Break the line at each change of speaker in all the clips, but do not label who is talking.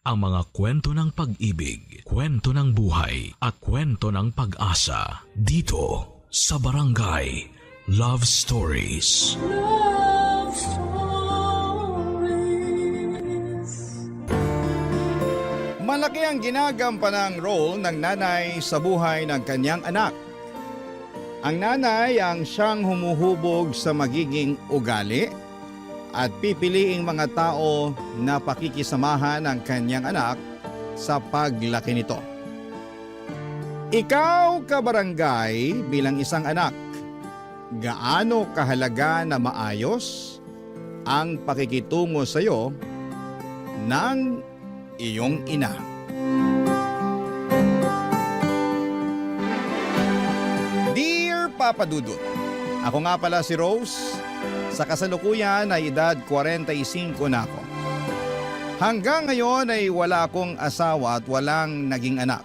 ang mga kwento ng pag-ibig, kwento ng buhay at kwento ng pag-asa dito sa Barangay Love Stories.
Love Stories.
Malaki ang ginagampanang role ng nanay sa buhay ng kanyang anak. Ang nanay ang siyang humuhubog sa magiging ugali at pipiliing mga tao na pakikisamahan ng kanyang anak sa paglaki nito. Ikaw, kabarangay, bilang isang anak, gaano kahalaga na maayos ang pakikitungo sa iyo ng iyong ina? Dear Papa Dudut, ako nga pala si Rose. Sa kasalukuyan ay edad 45 na ako. Hanggang ngayon ay wala akong asawa at walang naging anak.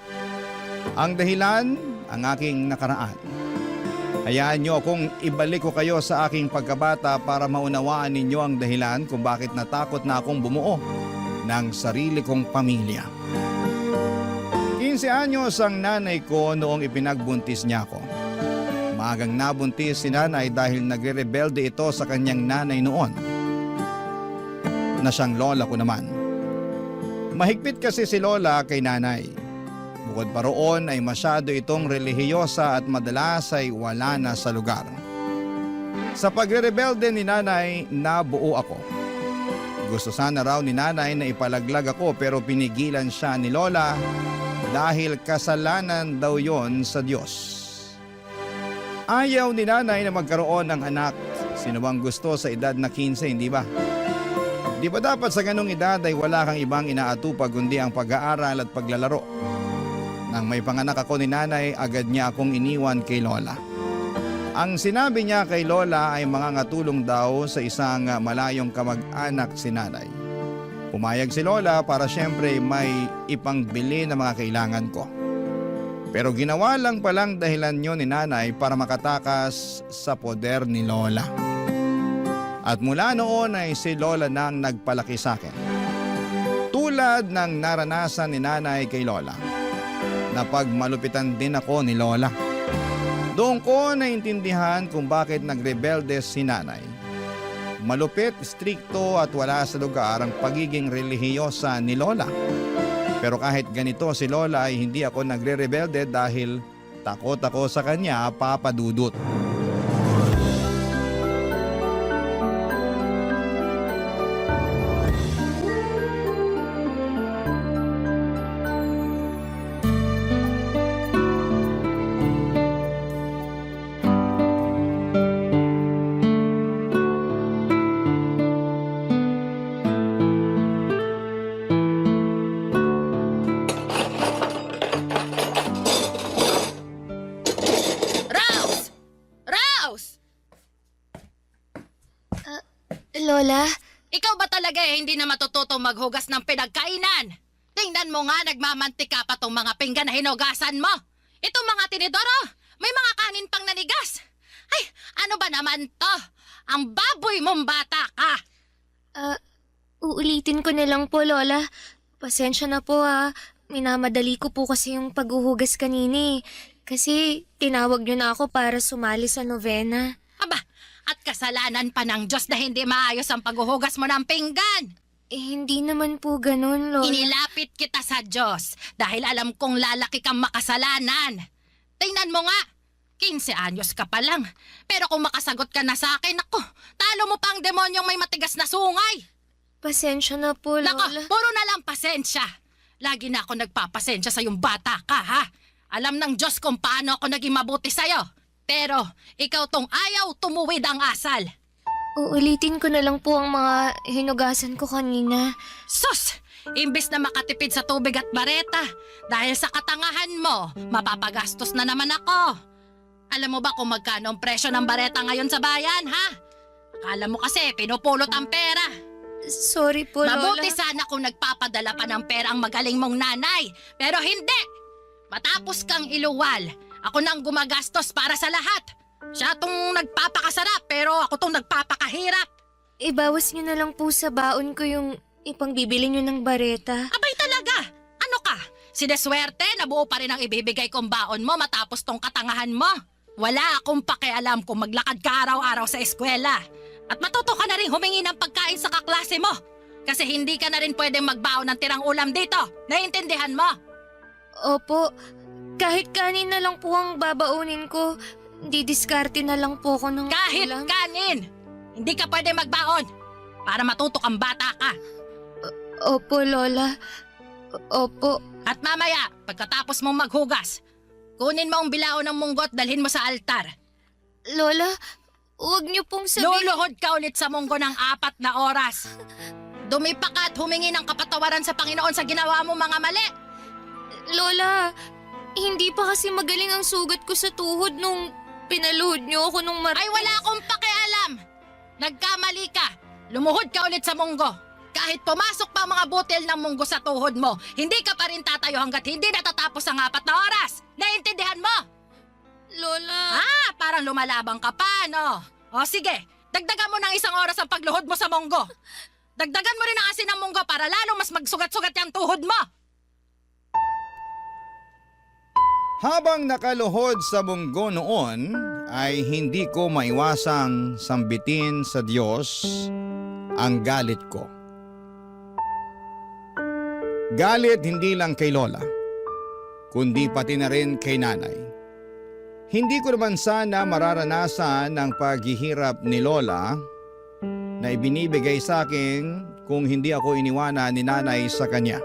Ang dahilan, ang aking nakaraan. Hayaan niyo akong ibalik ko kayo sa aking pagkabata para maunawaan ninyo ang dahilan kung bakit natakot na akong bumuo ng sarili kong pamilya. 15 anyos ang nanay ko noong ipinagbuntis niya ako. Maagang nabuntis si nanay dahil nagre-rebelde ito sa kanyang nanay noon, na siyang lola ko naman. Mahigpit kasi si lola kay nanay. Bukod pa roon ay masyado itong relihiyosa at madalas ay wala na sa lugar. Sa pagre-rebelde ni nanay, nabuo ako. Gusto sana raw ni nanay na ipalaglag ako pero pinigilan siya ni lola dahil kasalanan daw yon sa Diyos. Ayaw ni nanay na magkaroon ng anak. Sino bang gusto sa edad na 15, hindi ba? Di ba dapat sa ganung edad ay wala kang ibang inaatupag kundi ang pag-aaral at paglalaro? Nang may panganak ako ni nanay, agad niya akong iniwan kay lola. Ang sinabi niya kay lola ay mangangatulong daw sa isang malayong kamag-anak si nanay. Pumayag si lola para siyempre may ipangbili na mga kailangan ko. Pero ginawa lang palang dahilan niyo ni nanay para makatakas sa poder ni lola. At mula noon ay si lola nang nagpalaki sa akin. Tulad ng naranasan ni nanay kay lola, napagmalupitan din ako ni lola. Doon ko naintindihan kung bakit nagrebelde si nanay. Malupit, strikto at wala sa lugar ang pagiging relihiyosa ni lola. Pero kahit ganito si lola ay hindi ako nagre-rebelde dahil takot ako sa kanya, Papa Dudut.
Lola?
Ikaw ba talaga hindi na matututo maghugas ng pinagkainan? Tingnan mo nga, nagmamantika pa tong mga pinggan na hinugasan mo. Itong mga tinidoro, may mga kanin pang nanigas. Ay, ano ba naman to? Ang baboy mong bata ka.
Uulitin ko na lang po, Lola. Pasensya na po Minamadali ko po kasi yung paghuhugas kanini. Kasi tinawag niyo na ako para sumali sa novena.
Aba, at kasalanan pa ng Diyos na hindi maayos ang paghuhugas mo ng pinggan.
Hindi naman po ganun, Lola.
Inilapit kita sa Diyos dahil alam kong lalaki kang makasalanan. Tingnan mo nga, 15 anyos ka pa lang. Pero kung makasagot ka na sa akin, ako, talo mo pa ang demonyong may matigas na sungay.
Pasensya na po, Lola.
Nako, puro na lang pasensya. Lagi na ako nagpapasensya sa yung bata ka, ha? Alam ng Diyos kung paano ako naging mabuti sa'yo. Pero ikaw tong ayaw tumuwid ang asal.
Uulitin ko na lang po ang mga hinugasan ko kanina.
Sus! Imbis na makatipid sa tubig at bareta, dahil sa katangahan mo, mapapagastos na naman ako. Alam mo ba kung magkano ang presyo ng bareta ngayon sa bayan, ha? Akala mo kasi pinupulot ang pera.
Sorry po, Lola.
Mabuti sana kung nagpapadala pa ng pera ang magaling mong nanay. Pero hindi! Matapos kang iluwal, ako nang gumagastos para sa lahat. Siya tong nagpapakasarap pero ako tong nagpapakahirap.
Ibawas niyo na lang po sa baon ko yung ipangbibili niyo ng bareta.
Abay talaga! Sineswerte, nabuo pa rin ang ibibigay kong baon mo matapos tong katangahan mo. Wala akong pakialam kung maglakad ka araw-araw sa eskwela. At matuto ka na rin humingi ng pagkain sa kaklase mo. Kasi hindi ka na rin pwedeng magbaon ng tirang ulam dito. Naiintindihan mo?
Opo, kahit kanin na lang po ang babaunin ko. Didiskarte na lang po ako ng
Kahit
ulam.
kanin! Hindi ka pwede magbaon para matuto kang bata ka.
Opo, Lola. Opo.
At mamaya, pagkatapos mong maghugas, kunin mo ang bilao ng munggo at dalhin mo sa altar.
Lola, huwag niyo pong sabihin...
Luluhod ka ulit sa munggo ng 4 na oras. Dumipa ka at humingi ng kapatawaran sa Panginoon sa ginawa mo mga mali.
Lola, hindi pa kasi magaling ang sugat ko sa tuhod nung pinaluhod niyo ako nung
Ay wala akong pakialam. Nagkamali ka. Lumuhod ka ulit sa munggo. Kahit pumasok pa ang mga butil ng munggo sa tuhod mo, hindi ka pa rin tatayo hanggat hindi natatapos ang 4 na oras. Naiintindihan mo?
Lola...
Parang lumalabang ka pa, no? O sige, dagdagan mo ng 1 oras ang pagluhod mo sa munggo. Dagdagan mo rin ang asin ng munggo para lalong mas magsugat-sugat yung tuhod mo.
Habang nakaluhod sa munggo noon, ay hindi ko maiwasang sambitin sa Diyos ang galit ko. Galit hindi lang kay Lola, kundi pati na rin kay Nanay. Hindi ko naman sana mararanasan ang paghihirap ni Lola na ibinibigay sa akin kung hindi ako iniwanan ni Nanay sa kanya.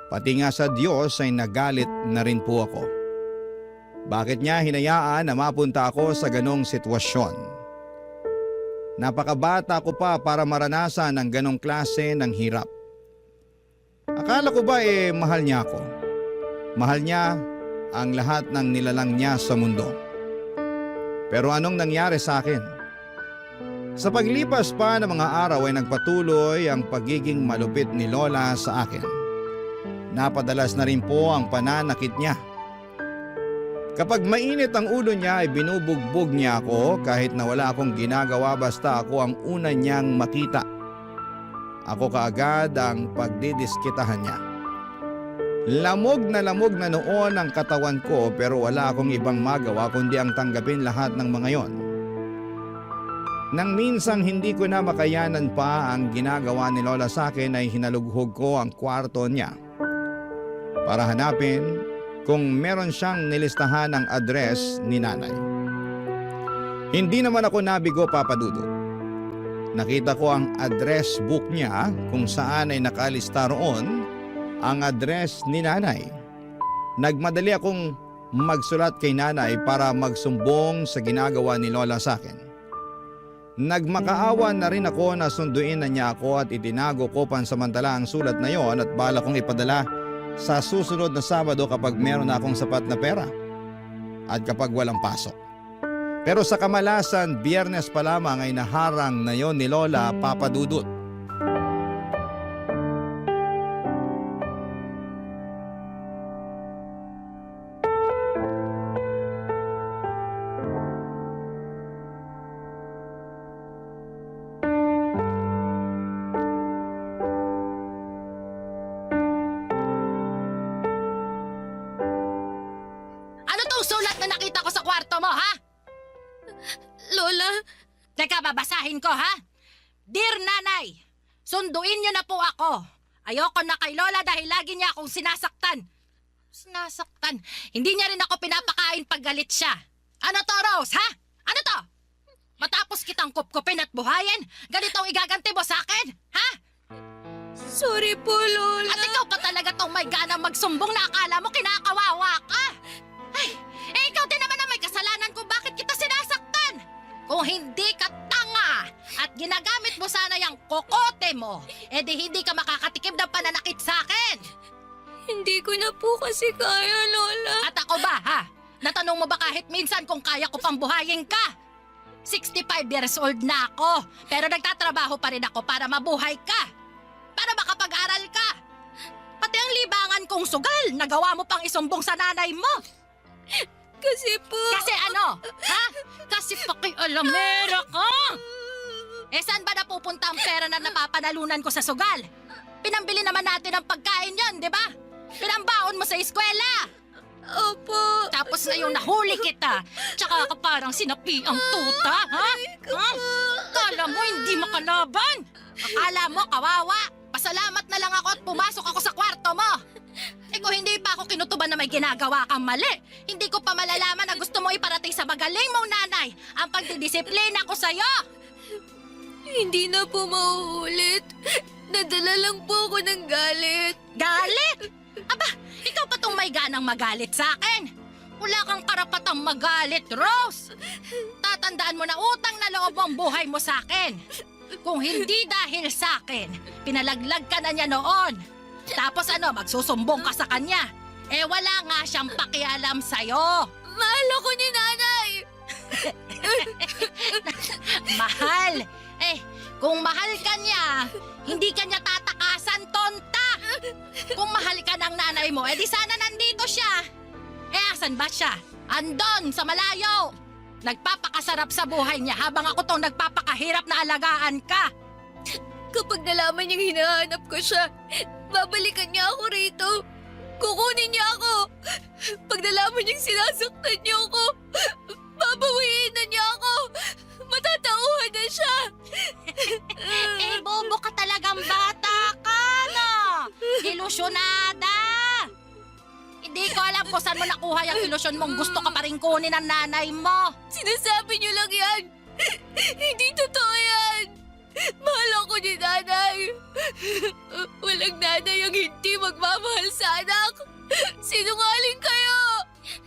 Pati nga sa Diyos ay nagalit na rin po ako. Bakit niya hinayaan na mapunta ako sa ganong sitwasyon? Napakabata ko pa para maranasan ang ganong klase ng hirap. Akala ko ba mahal niya ako? Mahal niya ang lahat ng nilalang niya sa mundo. Pero anong nangyari sa akin? Sa paglipas pa ng mga araw ay nagpatuloy ang pagiging malupit ni Lola sa akin. Napadalas na rin po ang pananakit niya. Kapag mainit ang ulo niya ay binubugbog niya ako kahit na wala akong ginagawa basta ako ang una niyang makita. Ako kaagad ang pagdidiskitahan niya. Lamog na noon ang katawan ko pero wala akong ibang magawa kundi ang tanggapin lahat ng mga yon. Nang minsang hindi ko na makayanan pa ang ginagawa ni Lola sa akin ay hinalughog ko ang kwarto niya para hanapin kung meron siyang nilistahan ng address ni Nanay. Hindi naman ako nabigo, Papa Dudut. Nakita ko ang address book niya kung saan ay nakalista roon ang address ni Nanay. Nagmadali akong magsulat kay Nanay para magsumbong sa ginagawa ni Lola sa akin. Nagmakaawa na rin ako na sunduin na niya ako at itinago ko pansamantala ang sulat na yon at bala kong ipadala sa susunod na Sabado kapag meron na akong sapat na pera at kapag walang pasok. Pero sa kamalasan, Biyernes pa lamang ay naharang na yon ni Lola, Papa Dudut.
Ano tong sulat na nakita ko sa kwarto mo, ha?
Lola,
Teka, babasahin ko, ha? Dear Nanay, sunduin niyo na po ako. Ayoko na kay Lola dahil lagi niya akong sinasaktan. Sinasaktan? Hindi niya rin ako pinapakain pag galit siya. Ano to, Rose, ha? Ano to? Matapos kitang kupkupin at buhayin, ganito ang igaganti mo sa akin, ha?
sorry po, Lola.
At ikaw pa talaga tong may ganang magsumbong na akala mo kinakawawa ka. Ay, ikaw din naman ang may kasalanan kung bakit kita sinasaktan. Kung hindi ka tanga at ginagamit mo sana yung kokote mo, edi hindi ka makakatikim ng pananakit sa akin.
Hindi ko na po kasi kaya, Lola.
At ako ba, ha? Natanong mo ba kahit minsan kung kaya ko pang buhayin ka? 65 years old na ako, pero nagtatrabaho pa rin ako para mabuhay ka. Para makapag-aral ka. Pati ang libangan kong sugal, nagawa mo pang isumbong sa nanay mo.
Kasi po...
Kasi ano? Ha? Kasi pakialamera ka. Saan ba napupunta ang pera na napapanalunan ko sa sugal? Pinambili naman natin ang pagkain yan, di ba? sa eskwela.
Opo.
Tapos ngayong nahuli kita, tsaka ka parang sinapi ang tuta, ha? Ha? Akala mo hindi makalaban? Akala mo kawawa? Pasalamat na lang ako at pumasok ako sa kwarto mo. Kung hindi pa ako kinutuban na may ginagawa kang mali, hindi ko pa malalaman na gusto mo iparating sa magaling mong nanay ang pagdidisiplina ko sa'yo.
Hindi na po mauulit. Nadala lang po ako ng galit.
Galit? Aba, ikaw pa tong may ganang magalit sa akin. Wala kang karapatang magalit, Rose. Tatandaan mo na utang na loob ang buhay mo sa akin. Kung hindi dahil sa akin, pinalaglag ka na niya noon. Tapos magsusumbong ka sa kanya. Wala nga siyang pakialam sa'yo.
Mahal ako ni nanay.
Mahal? Kung mahal ka niya, hindi ka niya tatakasan, tonta. Kung mahal ka ng nanay mo, di sana nandito siya. Asan ba siya? Andon, sa malayo. Nagpapakasarap sa buhay niya habang ako tong nagpapakahirap na alagaan ka.
Kapag nalaman niyang hinahanap ko siya, babalikan niya ako rito. Kukunin niya ako. Pag nalaman niyang sinasaktan niyo ako, babawiin na niya ako. Matatauhan na siya.
Bobo ka talagang bata ka, no? Ilusyonada. Hindi ko alam kung saan mo nakuha yung ilusyon mong gusto ka pa rin kunin ng nanay mo.
Sinasabi niyo lang yan. Hindi totoo yan. Mahal ako ni nanay. Walang nanay ang hindi magmamahal sa anak. Sinungaling kayo.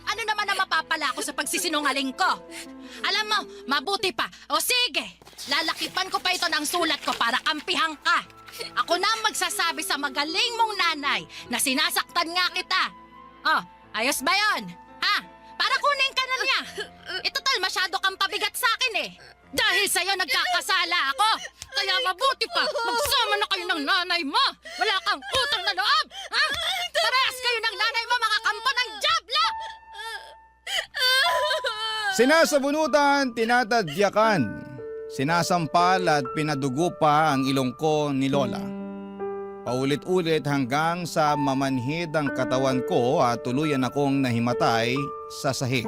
Ano naman ang mapapala ko sa pagsisinungaling ko? Alam mo, mabuti pa. O sige, lalakipan ko pa ito ng sulat ko para kampihan ka. Ako na ang magsasabi sa magaling mong nanay na sinasaktan nga kita. Ayos ba yon? Ha? Para kunin ka na niya. Total, masyado kang pabigat sa akin eh. Dahil sa'yo nagkakasala ako. Kaya mabuti pa, magsama na kayo ng nanay mo. Wala kang utang na loob. Ha? Parehas kayo ng nanay mo, mga kampo ng Diablo.
Sinasabunutan, tinatadyakan, sinasampal at pinadugo pa ang ilong ko ni Lola. Paulit-ulit hanggang sa mamanhid ang katawan ko at tuluyan akong nahimatay sa sahig.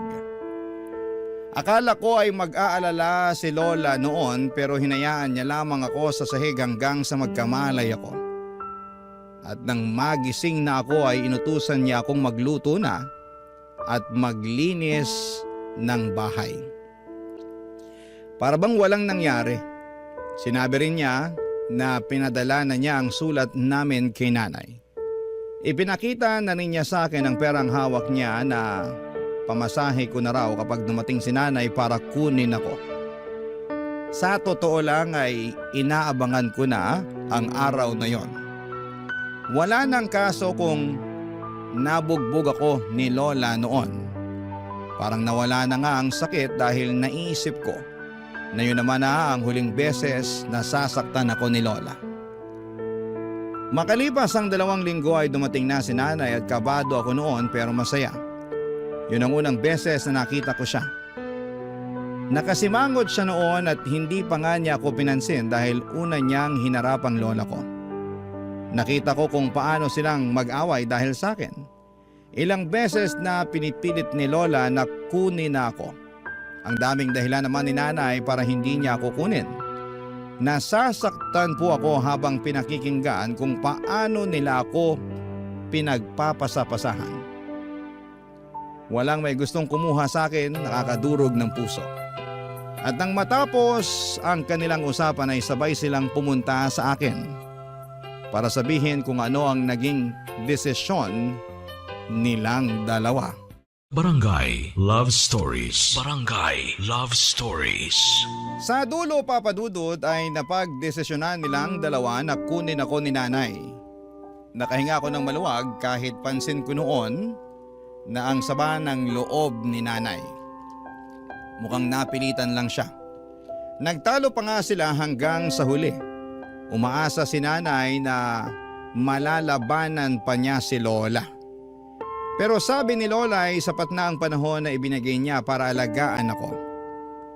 Akala ko ay mag-aalala si Lola noon pero hinayaan niya lamang ako sa sahig hanggang sa magkamalay ako. At nang magising na ako ay inutusan niya akong magluto na at maglinis ng bahay. Para bang walang nangyari. Sinabi rin niya na pinadala na niya ang sulat namin kay nanay. Ipinakita na rin niya sa akin ang perang hawak niya na pamasahe ko na raw kapag dumating si nanay para kunin ako. Sa totoo lang ay inaabangan ko na ang araw na yon. Wala nang kaso kung nabugbog ako ni Lola noon. Parang nawala na nga ang sakit dahil naisip ko na yun naman na ang huling beses na sasaktan ako ni Lola. Makalipas ang 2 linggo ay dumating na si nanay at kabado ako noon pero masaya. Yun ang unang beses na nakita ko siya. Nakasimangot siya noon at hindi pa nga niya ako pinansin dahil una niyang hinarap ang lola ko. Nakita ko kung paano silang mag-away dahil sa akin. Ilang beses na pinipilit ni Lola na kunin na ako. Ang daming dahilan naman ni nanay para hindi niya ako kunin. Nasasaktan po ako habang pinakikinggan kung paano nila ako pinagpapasapasahan. Walang may gustong kumuha sa akin, nakakadurog ng puso. At nang matapos ang kanilang usapan ay sabay silang pumunta sa akin para sabihin kung ano ang naging desisyon nilang dalawa.
Barangay Love Stories. Barangay Love Stories.
Sa dulo, Papa Dudut, ay napagdesisyonan nilang dalawa na kunin ako ni nanay. Nakahinga ako ng maluwag kahit pansin ko noon na ang saba ng loob ni nanay. Mukhang napilitan lang siya. Nagtalo pa nga sila hanggang sa huli. Umaasa si nanay na malalabanan pa niya si Lola. Pero sabi ni Lola ay sapat na ang panahon na ibinigay niya para alagaan ako.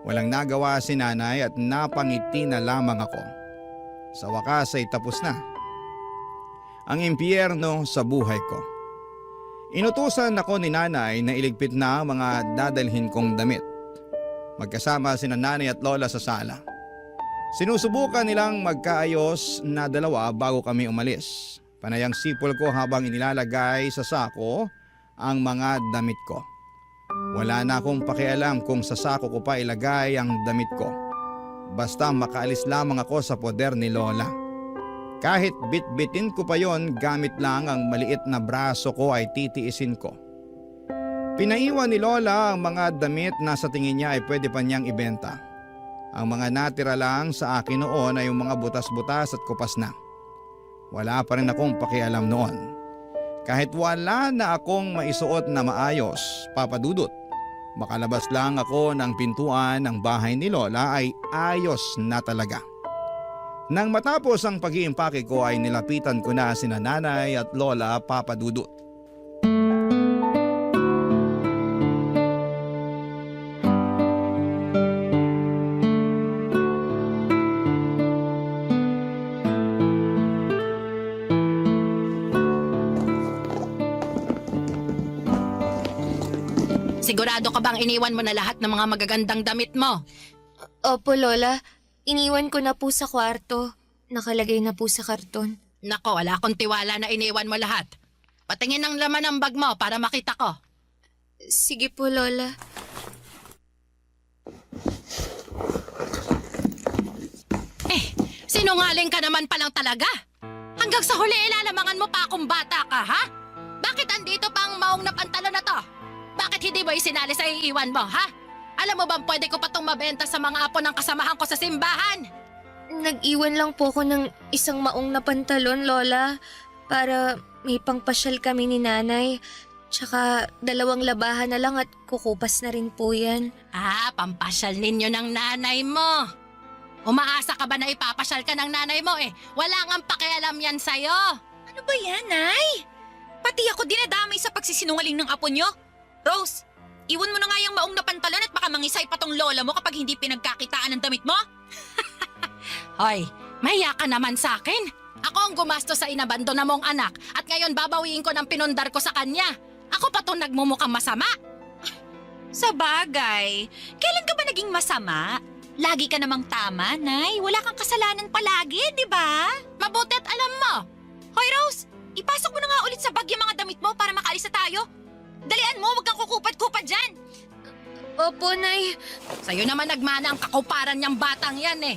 Walang nagawa si nanay at napangiti na lamang ako. Sa wakas ay tapos na ang impyerno sa buhay ko. Inutusan ako ni nanay na iligpit na ang mga dadalhin kong damit. Magkasama sina nanay at lola sa sala. Sinusubukan nilang magkaayos na dalawa bago kami umalis. Panayang sipol ko habang inilalagay sa sako ang mga damit ko. Wala na akong pakialam kung sa sako ko pa ilagay ang damit ko. Basta makaalis lamang ako sa poder ni Lola. Kahit bit-bitin ko pa yon, gamit lang ang maliit na braso ko ay titiisin ko. Pinaiwan ni Lola ang mga damit na sa tingin niya ay pwede pa niyang ibenta. Ang mga natira lang sa akin noon ay yung mga butas-butas at kupas na. Wala pa rin akong pakialam noon. Kahit wala na akong maisuot na maayos, Papa Dudut, makalabas lang ako ng pintuan ng bahay ni Lola ay ayos na talaga. Nang matapos ang pag-iimpake ko ay nilapitan ko na sina nanay at lola, Papa Dudut.
Sigurado ka bang iniwan mo na lahat ng mga magagandang damit mo?
Opo, Lola. Iniwan ko na po sa kwarto. Nakalagay na po sa karton.
Nako, wala akong tiwala na iniwan mo lahat. Patingin ang laman ng bag mo para makita ko.
Sige po, Lola.
Sinungaling ka naman palang talaga. Hanggang sa huli ilalamangan mo pa akong bata ka, ha? Bakit andito pa ang maong na pantalon na to? Bakit hindi mo isinali sa iiwan mo, ha? Alam mo bang pwede ko pa itong mabenta sa mga apo ng kasamahan ko sa simbahan?
Nag-iwan lang po ko ng isang maong na pantalon, Lola. Para may pangpasyal kami ni nanay. Tsaka 2 labahan na lang at kukupas na rin po yan.
Pampasyal ninyo ng nanay mo. Umaasa ka ba na ipapasyal ka ng nanay mo eh? Wala ngang pakialam yan sa'yo.
Ano ba yan, Nay? Pati ako dinadamay sa pagsisinungaling ng apo nyo. Rose, iwan mo na nga yung maong na pantalon at baka mangisay pa tong lola mo kapag hindi pinagkakitaan ng damit mo.
Hoy, mahiya ka naman sa akin. Ako ang gumasto sa inabando na mong anak at ngayon babawiin ko ng pinundar ko sa kanya. Ako pa itong nagmumukhang masama.
Sa bagay, kailan ka ba naging masama? Lagi ka namang tama, Nay. Wala kang kasalanan palagi, di ba?
Mabuti at alam mo.
Hoy, Rose, ipasok mo na nga ulit sa bag yung mga damit mo para makaalis na tayo. Dalian mo, huwag kang kukupad-kupad dyan.
Opo, Nay.
Sa'yo naman nagmana ang kakuparan niyang batang yan eh.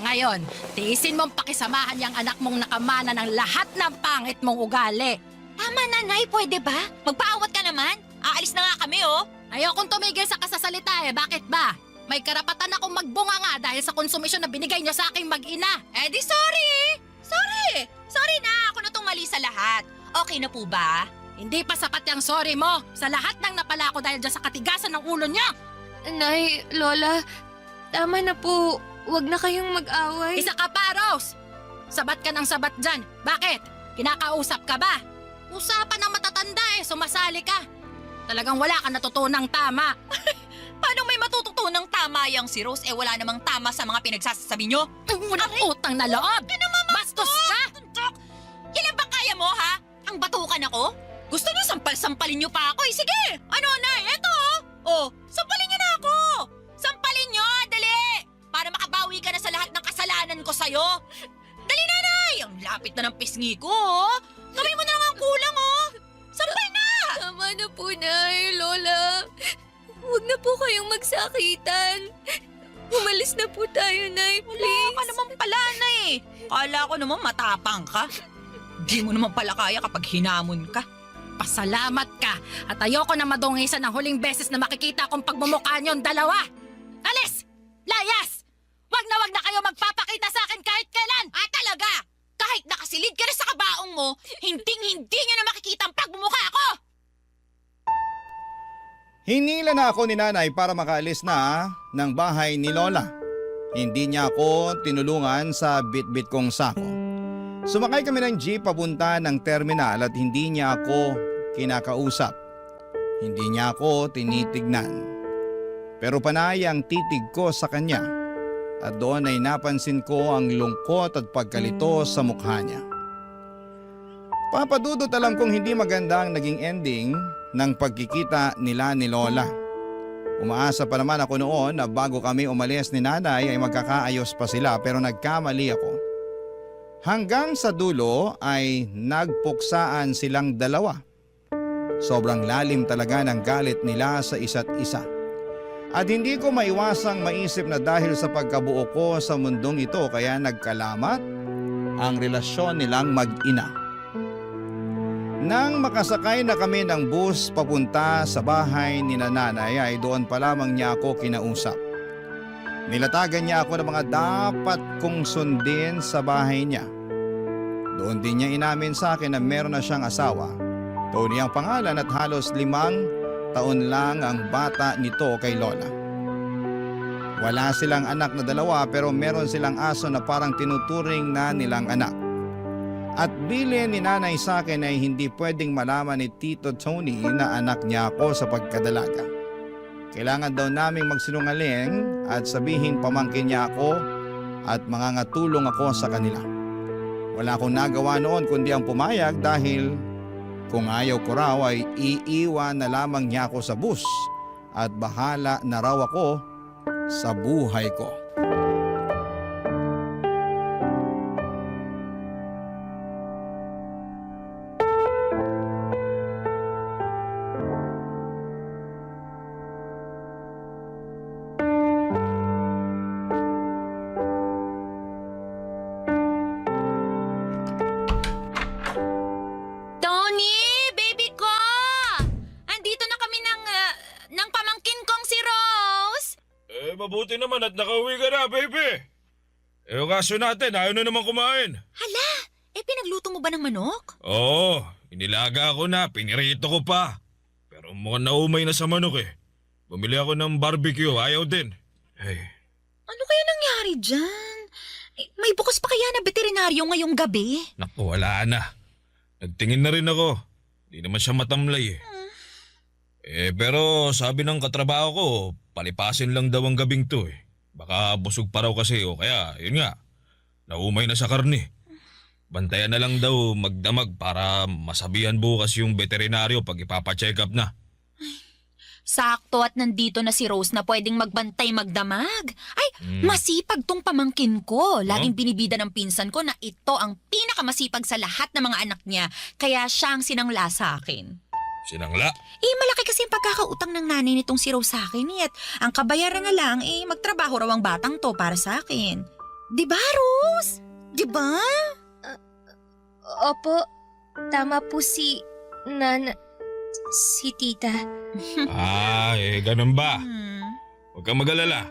Ngayon, tiisin mong pakisamahan yung anak mong nakamana ng lahat ng pangit mong ugali.
Tama na, Nay. Pwede ba? Magpaawat ka naman. Aalis na nga kami, oh.
Ayokong tumigil sa kasasalita eh. Bakit ba? May karapatan akong magbunga nga dahil sa konsumisyon na binigay niyo sa aking mag-ina.
Eh di sorry! Sorry! Sorry na! Ako na tong mali sa lahat. Okay na po ba?
Hindi pa sapat yung sorry mo sa lahat ng napala ko dahil dyan sa katigasan ng ulo niya.
Nay, Lola, tama na po. Huwag na kayong mag-away.
Isa ka pa, Rose! Sabat ka ng sabat dyan. Bakit? Kinakausap ka ba? Usapan ng matatanda eh, sumasali ka. Talagang wala ka natutunang tama.
Paano may matututunang tama yang si Rose? Wala namang tama sa mga pinagsasabi nyo.
Walang utang na loob. Bastos ka!
Tuntok! Kailan ba kaya mo, ha? Ang batukan ako? Gusto nyo sampal-sampalin nyo pa ako eh. Sige! Ano, Nay? Eto, oh! Oh, sampalin nyo na ako! Sampalin nyo! Dali! Para makabawi ka na sa lahat ng kasalanan ko sa'yo. Dali na, Nay! Ang lapit na ng pisngi ko, oh! Gawin mo na lang ang kulang, oh! Sampal na!
Tama na po, Nay, Lola. Huwag na po kayong magsakitan. Umalis na po tayo, Nay, please.
Wala ka naman pala, Nay. Kala ko naman matapang ka. Di mo naman pala kaya kapag hinamon ka.
Pasalamat ka at ayoko na madungisan ng huling beses na makikita akong pagmumukha niyong dalawa. Alis! Layas! Wag na kayo magpapakita sa akin kahit kailan!
Talaga? Kahit nakasilid ka na sa kabaong mo, hinding-hindi nyo na makikita ang pagmumukha ko!
Hinila na ako ni nanay para makaalis na ng bahay ni Lola. Hindi niya ako tinulungan sa bit-bit kong sako. Sumakay kami ng jeep papunta ng terminal at hindi niya ako kinakausap. Hindi niya ako tinitignan. Pero panay ang titig ko sa kanya at doon ay napansin ko ang lungkot at pagkalito sa mukha niya. Papadudot, alam kong hindi maganda ang naging ending ng pagkikita nila ni Lola. Umaasa pa naman ako noon na bago kami umalis ni nanay ay magkakaayos pa sila, pero nagkamali ako. Hanggang sa dulo ay nagpuksaan silang dalawa. Sobrang lalim talaga ng galit nila sa isa't isa. At hindi ko maiwasang maisip na dahil sa pagkabuo ko sa mundong ito kaya nagkalamat ang relasyon nilang mag-ina. Nang makasakay na kami ng bus papunta sa bahay ni nanay ay doon pa lamang niya ako kinausap. Nilatagan niya ako ng mga dapat kong sundin sa bahay niya. Doon din niya inamin sa akin na meron na siyang asawa. Tony ang pangalan at halos 5 taon lang ang bata nito kay Lola. Wala silang anak na dalawa pero meron silang aso na parang tinuturing na nilang anak. At bilin ni nanay sa akin ay hindi pwedeng malaman ni Tito Tony na anak niya ako sa pagkadalaga. Kailangan daw naming magsinungaling at sabihin pamangkin niya ako at mangangatulong ako sa kanila. Wala akong nagawa noon kundi ang pumayag dahil kung ayaw ko raw ay iiwan na lamang niya ako sa bus at bahala na raw ako sa buhay ko.
Tony, baby ko! Andito na kami ng pamangkin kong si Rose.
Mabuti naman at nakauwi ka na, baby. Yung kaso natin, ayaw na naman kumain.
Hala, pinagluto mo ba ng manok?
Oo, inilaga ako na, pinirito ko pa. Pero mukhang naumay na sa manok eh. Bumili ako ng barbecue, ayaw din. Hey,
Ano kaya nangyari dyan? May bukas pa kaya na veterinaryo ngayong gabi?
naku, wala na. Nagtingin na rin ako. Di naman siya matamlay eh. Pero sabi ng katrabaho ko, palipasin lang daw ang gabing to eh. Baka busog pa raw kasi o kaya, yun nga, naumay na sa karne. Bantayan na lang daw magdamag para masabihan bukas yung veterinaryo pag ipapacheck up na.
Sakto at nandito na si Rose na pwedeng magbantay magdamag. Ay, masipag tong pamangkin ko. Laging binibida ng pinsan ko na ito ang pinakamasipag sa lahat ng mga anak niya. Kaya siya ang sinangla sa akin.
Sinangla?
Malaki kasi yung pagkakautang ng nanay nitong si Rose sa akin at ang kabayaran na lang magtrabaho raw ang batang to para sa akin. Diba, Rose? Diba?
Opo, tama po si tita.
Ganun ba? Huwag kang mag-alala.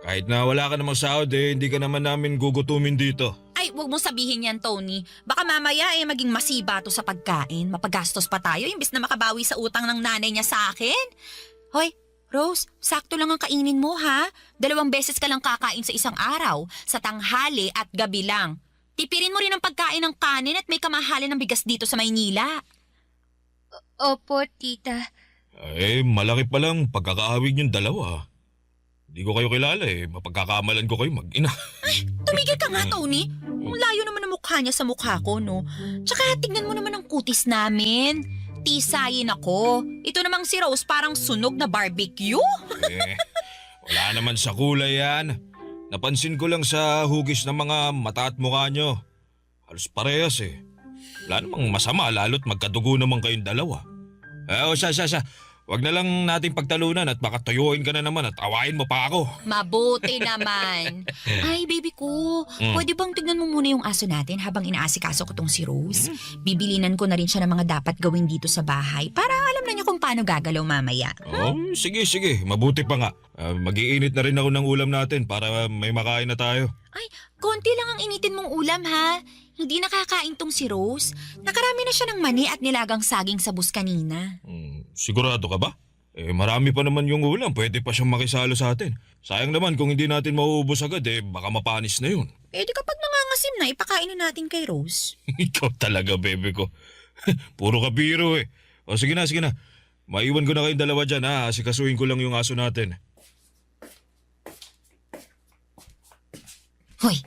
Kahit na wala ka namang sahod hindi ka naman namin gugutumin dito.
Ay, wag mong sabihin yan, Tony. Baka mamaya maging masiba to sa pagkain. Mapagastos pa tayo imbis na makabawi sa utang ng nanay niya sa akin. Hoy, Rose, sakto lang ang kainin mo ha. 2 beses ka lang kakain sa isang araw. Sa tanghali at gabi lang. Tipirin mo rin ang pagkain ng kanin at may kamahalin ng bigas dito sa Maynila.
Opo, tita.
Malaki pa lang pagkakaawig yung dalawa. Hindi ko kayo kilala mapagkakamalan ko kayo mag-ina.
Tumigil ka nga, Tony. Ang layo naman ang mukha niya sa mukha ko, no? Tsaka tignan mo naman ang kutis namin. Tisayin ako. Ito namang si Rose parang sunog na barbecue.
Wala naman sa kulay yan. Napansin ko lang sa hugis ng mga mata at mukha nyo. Halos parehas Wala namang masama lalo't magkadugo naman kayong dalawa. Siya. Wag na lang nating pagtalunan at baka tuyuin ka na naman at awayin mo pa ako.
Mabuti naman. Ay, baby ko, pwede bang tignan mo muna yung aso natin habang inaasikaso ko tong si Rose? Bibilinan ko na rin siya ng mga dapat gawin dito sa bahay para alam na niya kung paano gagalaw mamaya.
Sige. Mabuti pa nga. Mag-iinit na rin ako ng ulam natin para may makain na tayo.
Ay, konti lang ang initin mong ulam ha. Hindi nakakain tong si Rose. Nakarami na siya ng mani at nilagang saging sa bus kanina.
Sigurado ka ba? Marami pa naman yung ulam. Pwede pa siyang makisalo sa atin. Sayang naman kung hindi natin mauubos agad baka mapanis na yun.
Di kapag nangangasim na, ipakain na natin kay Rose.
Ikaw talaga, bebe ko. Puro ka biro O sige na. Maiwan ko na kayong dalawa dyan ha. Asikasuhin ko lang yung aso natin.
Hoy,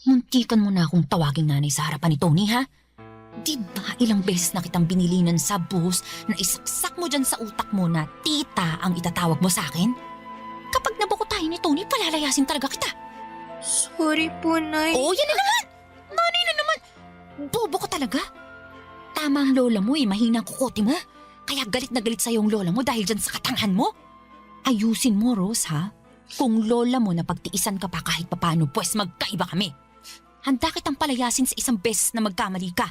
muntikan mo na akong tawaging nanay sa harapan ni Tony ha. Di ba ilang beses na kitang binilinan sa bus na isaksak mo dyan sa utak mo na tita ang itatawag mo sa akin? Kapag nabuko tayo ni Tony, palalayasin talaga kita.
Sorry po, Nay.
Oo, yan na naman! Nanay na naman! Bobo ka talaga. Tama ang lola mo mahina ang kukote mo. Kaya galit na galit sa'yo ang lola mo dahil dyan sa katanghan mo. Ayusin mo, Rose, ha? Kung lola mo na pagtiisan ka pa kahit papano, pues magkaiba kami. Handa kitang palayasin sa isang beses na magkamali ka.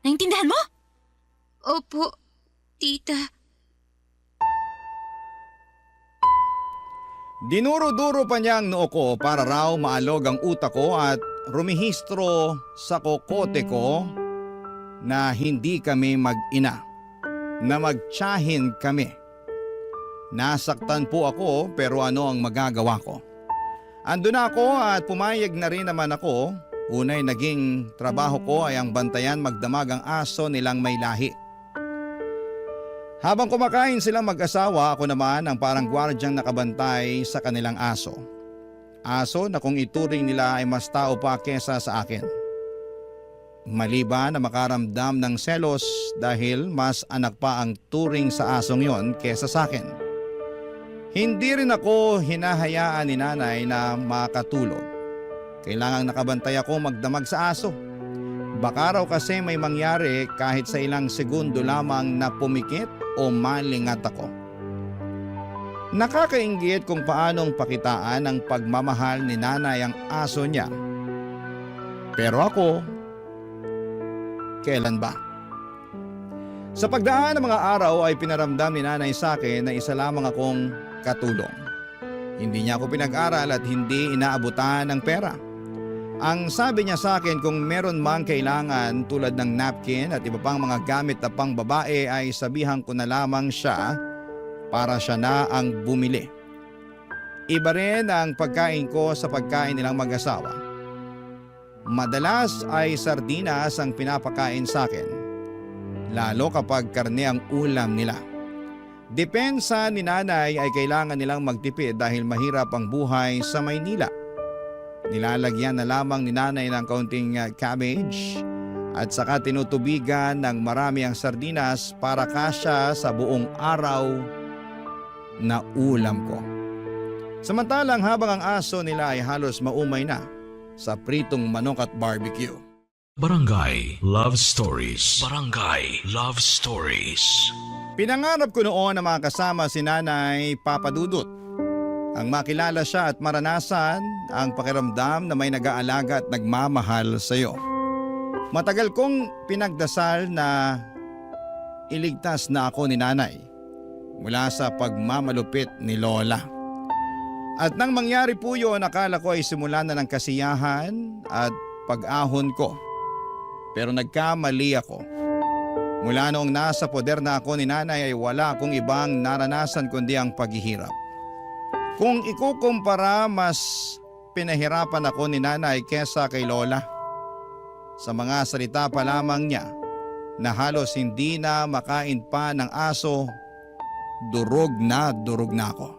Naintindihan mo?
Opo, tita.
Dinuro-duro pa niya ang noo ko para raw maalog ang utak ko at rumihistro sa kokote ko na hindi kami mag-ina, na magtiyahin kami. Nasaktan po ako pero ano ang magagawa ko? Andun na ako at pumayag na rin naman ako. Unay naging trabaho ko ay ang bantayan magdamag ang aso nilang may lahi. Habang kumakain silang mag-asawa, ako naman ang parang gwardyang nakabantay sa kanilang aso. Aso na kung ituring nila ay mas tao pa kesa sa akin. Maliban na makaramdam ng selos dahil mas anak pa ang turing sa asong yon kesa sa akin. Hindi rin ako hinahayaan ni nanay na makatulog. Kailangang nakabantay ako magdamag sa aso. Baka raw kasi may mangyari kahit sa ilang segundo lamang na pumikit o malingat ako. Nakakainggit kung paanong pakitaan ang pagmamahal ni nanay ang aso niya. Pero ako, kailan ba? Sa pagdaan ng mga araw ay pinaramdam ni nanay sa akin na isa lamang akong katulong. Hindi niya ako pinag-aral at hindi inaabutan ng pera. Ang sabi niya sa akin kung meron mang kailangan tulad ng napkin at iba pang mga gamit na pang babae ay sabihan ko na lamang siya para siya na ang bumili. Iba rin ang pagkain ko sa pagkain nilang mag-asawa. Madalas ay sardinas ang pinapakain sa akin, lalo kapag karne ang ulam nila. Depensa ni nanay ay kailangan nilang magtipid dahil mahirap ang buhay sa Maynila. Nilalagyan na lamang ni nanay ng kaunting cabbage at saka tinutubigan ng marami ang sardinas para kasya sa buong araw na ulam ko. Samantalang habang ang aso nila ay halos maumay na sa pritong manok at barbecue.
Barangay Love Stories. Barangay Love Stories.
Pinangarap ko noon na makasama si Nanay Papa Dudut. Ang makilala siya at maranasan ang pakiramdam na may nag-aalaga at nagmamahal sa iyo. Matagal kong pinagdasal na iligtas na ako ni nanay mula sa pagmamalupit ni Lola. At nang mangyari po yun, akala ko ay simula na ng kasiyahan at pag-ahon ko. Pero nagkamali ako. Mula noong nasa poder na ako ni nanay ay wala akong ibang naranasan kundi ang paghihirap. Kung ikukumpara, mas pinahirapan ako ni nanay kesa kay Lola. Sa mga salita pa lamang niya na halos hindi na makain pa ng aso, durog na ako.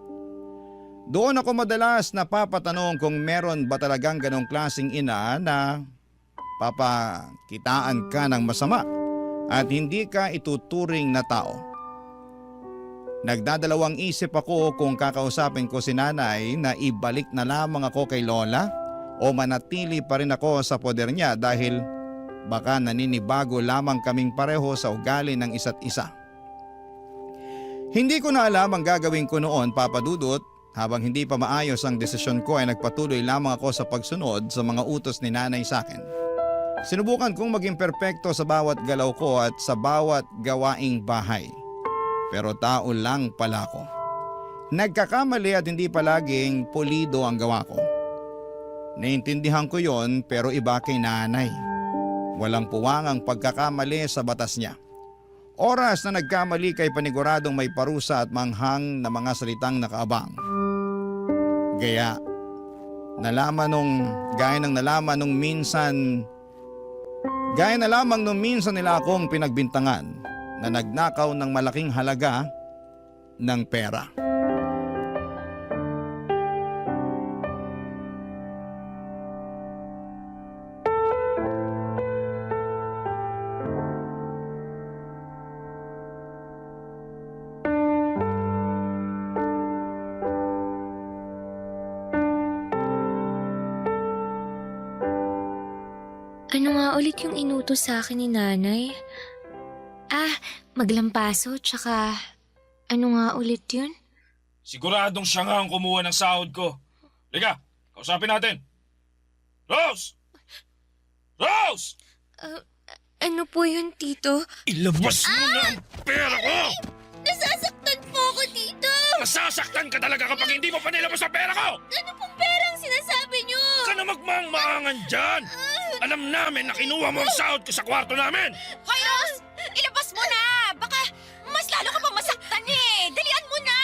Doon ako madalas napapatanong kung meron ba talagang ganong klaseng ina na papakitaan ka ng masama at hindi ka ituturing na tao. Nagdadalawang isip ako kung kakausapin ko si nanay na ibalik na lamang ako kay Lola o manatili pa rin ako sa poder niya dahil baka naninibago lamang kaming pareho sa ugali ng isa't isa. Hindi ko na alam ang gagawin ko noon, Papa Dudut. Habang hindi pa maayos ang desisyon ko ay nagpatuloy lamang ako sa pagsunod sa mga utos ni nanay sa akin. Sinubukan kong maging perpekto sa bawat galaw ko at sa bawat gawaing bahay. Pero tao lang pala ako. Nagkakamali at hindi palaging pulido ang gawa ko. Naintindihan ko yon pero iba kay nanay. Walang puwang ang pagkakamali sa batas niya. Oras na nagkamali kay paniguradong may parusa at manghang na mga salitang nakaabang. Gaya nalaman nung minsan nila akong pinagbintangan na nagnakaw ng malaking halaga ng pera.
nga ulit yung inutos sa akin ni nanay? Maglampaso, tsaka ano nga ulit yun?
Siguradong siya nga ang kumuha ng sahod ko. Liga, kausapin natin. Rose! Rose!
Ano po yun, Tito?
Ilabas mo na ang pera ko!
Nasasaktan po ako, Tito!
Masasaktan ka talaga kapag hindi mo pa nilabas ang pera ko!
Ano pong perang sinasabi niyo?
Ka na magmangmaangan dyan! Alam namin na kinuha mo ang sahod ko sa kwarto namin!
Hoy, Rose! Ilabas mo na! Baka mas lalo ka pa masaktan eh! Dalian mo na!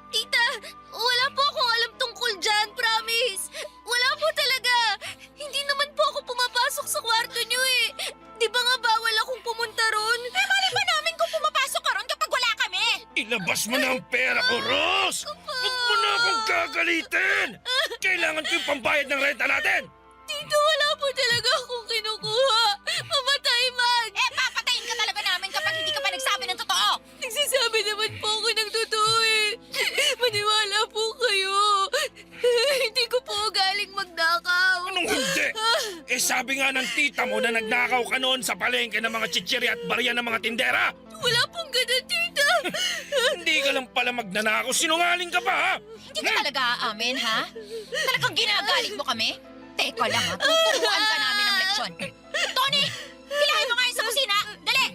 Tita, wala po akong alam tungkol dyan, promise. Wala po talaga. Hindi naman po ako pumapasok sa kwarto niyo eh. Di ba nga bawal akong pumunta ron?
Mali ba namin kung pumapasok ka ron kapag wala kami?
Ilabas mo na ang pera ko, Rose! Huwag mo na akong gagalitin! Kailangan ko yung pambayad ng renta natin!
Tito, wala po talaga akong kinukuha. Mamatay man.
Papatayin ka talaga namin kapag hindi ka pa nagsabi ng totoo!
Nagsasabi naman po ako ng totoo eh. Maniwala po kayo. Hindi ko po galing magnakaw.
Anong hindi? Sabi nga ng tita mo na nagnakaw ka noon sa palengke ng mga chichiri at barya ng mga tindera!
Wala pong ganun, tita.
Hindi ka lang pala magnanakaw, sinungaling ka pa ha?
Hindi ka talaga aamin, ha? Talagang ginagalit mo kami? Teka lang, ha? Tuturuan ka namin ng leksyon. Tony! Hilahin mo nga yun sa kusina! Dali!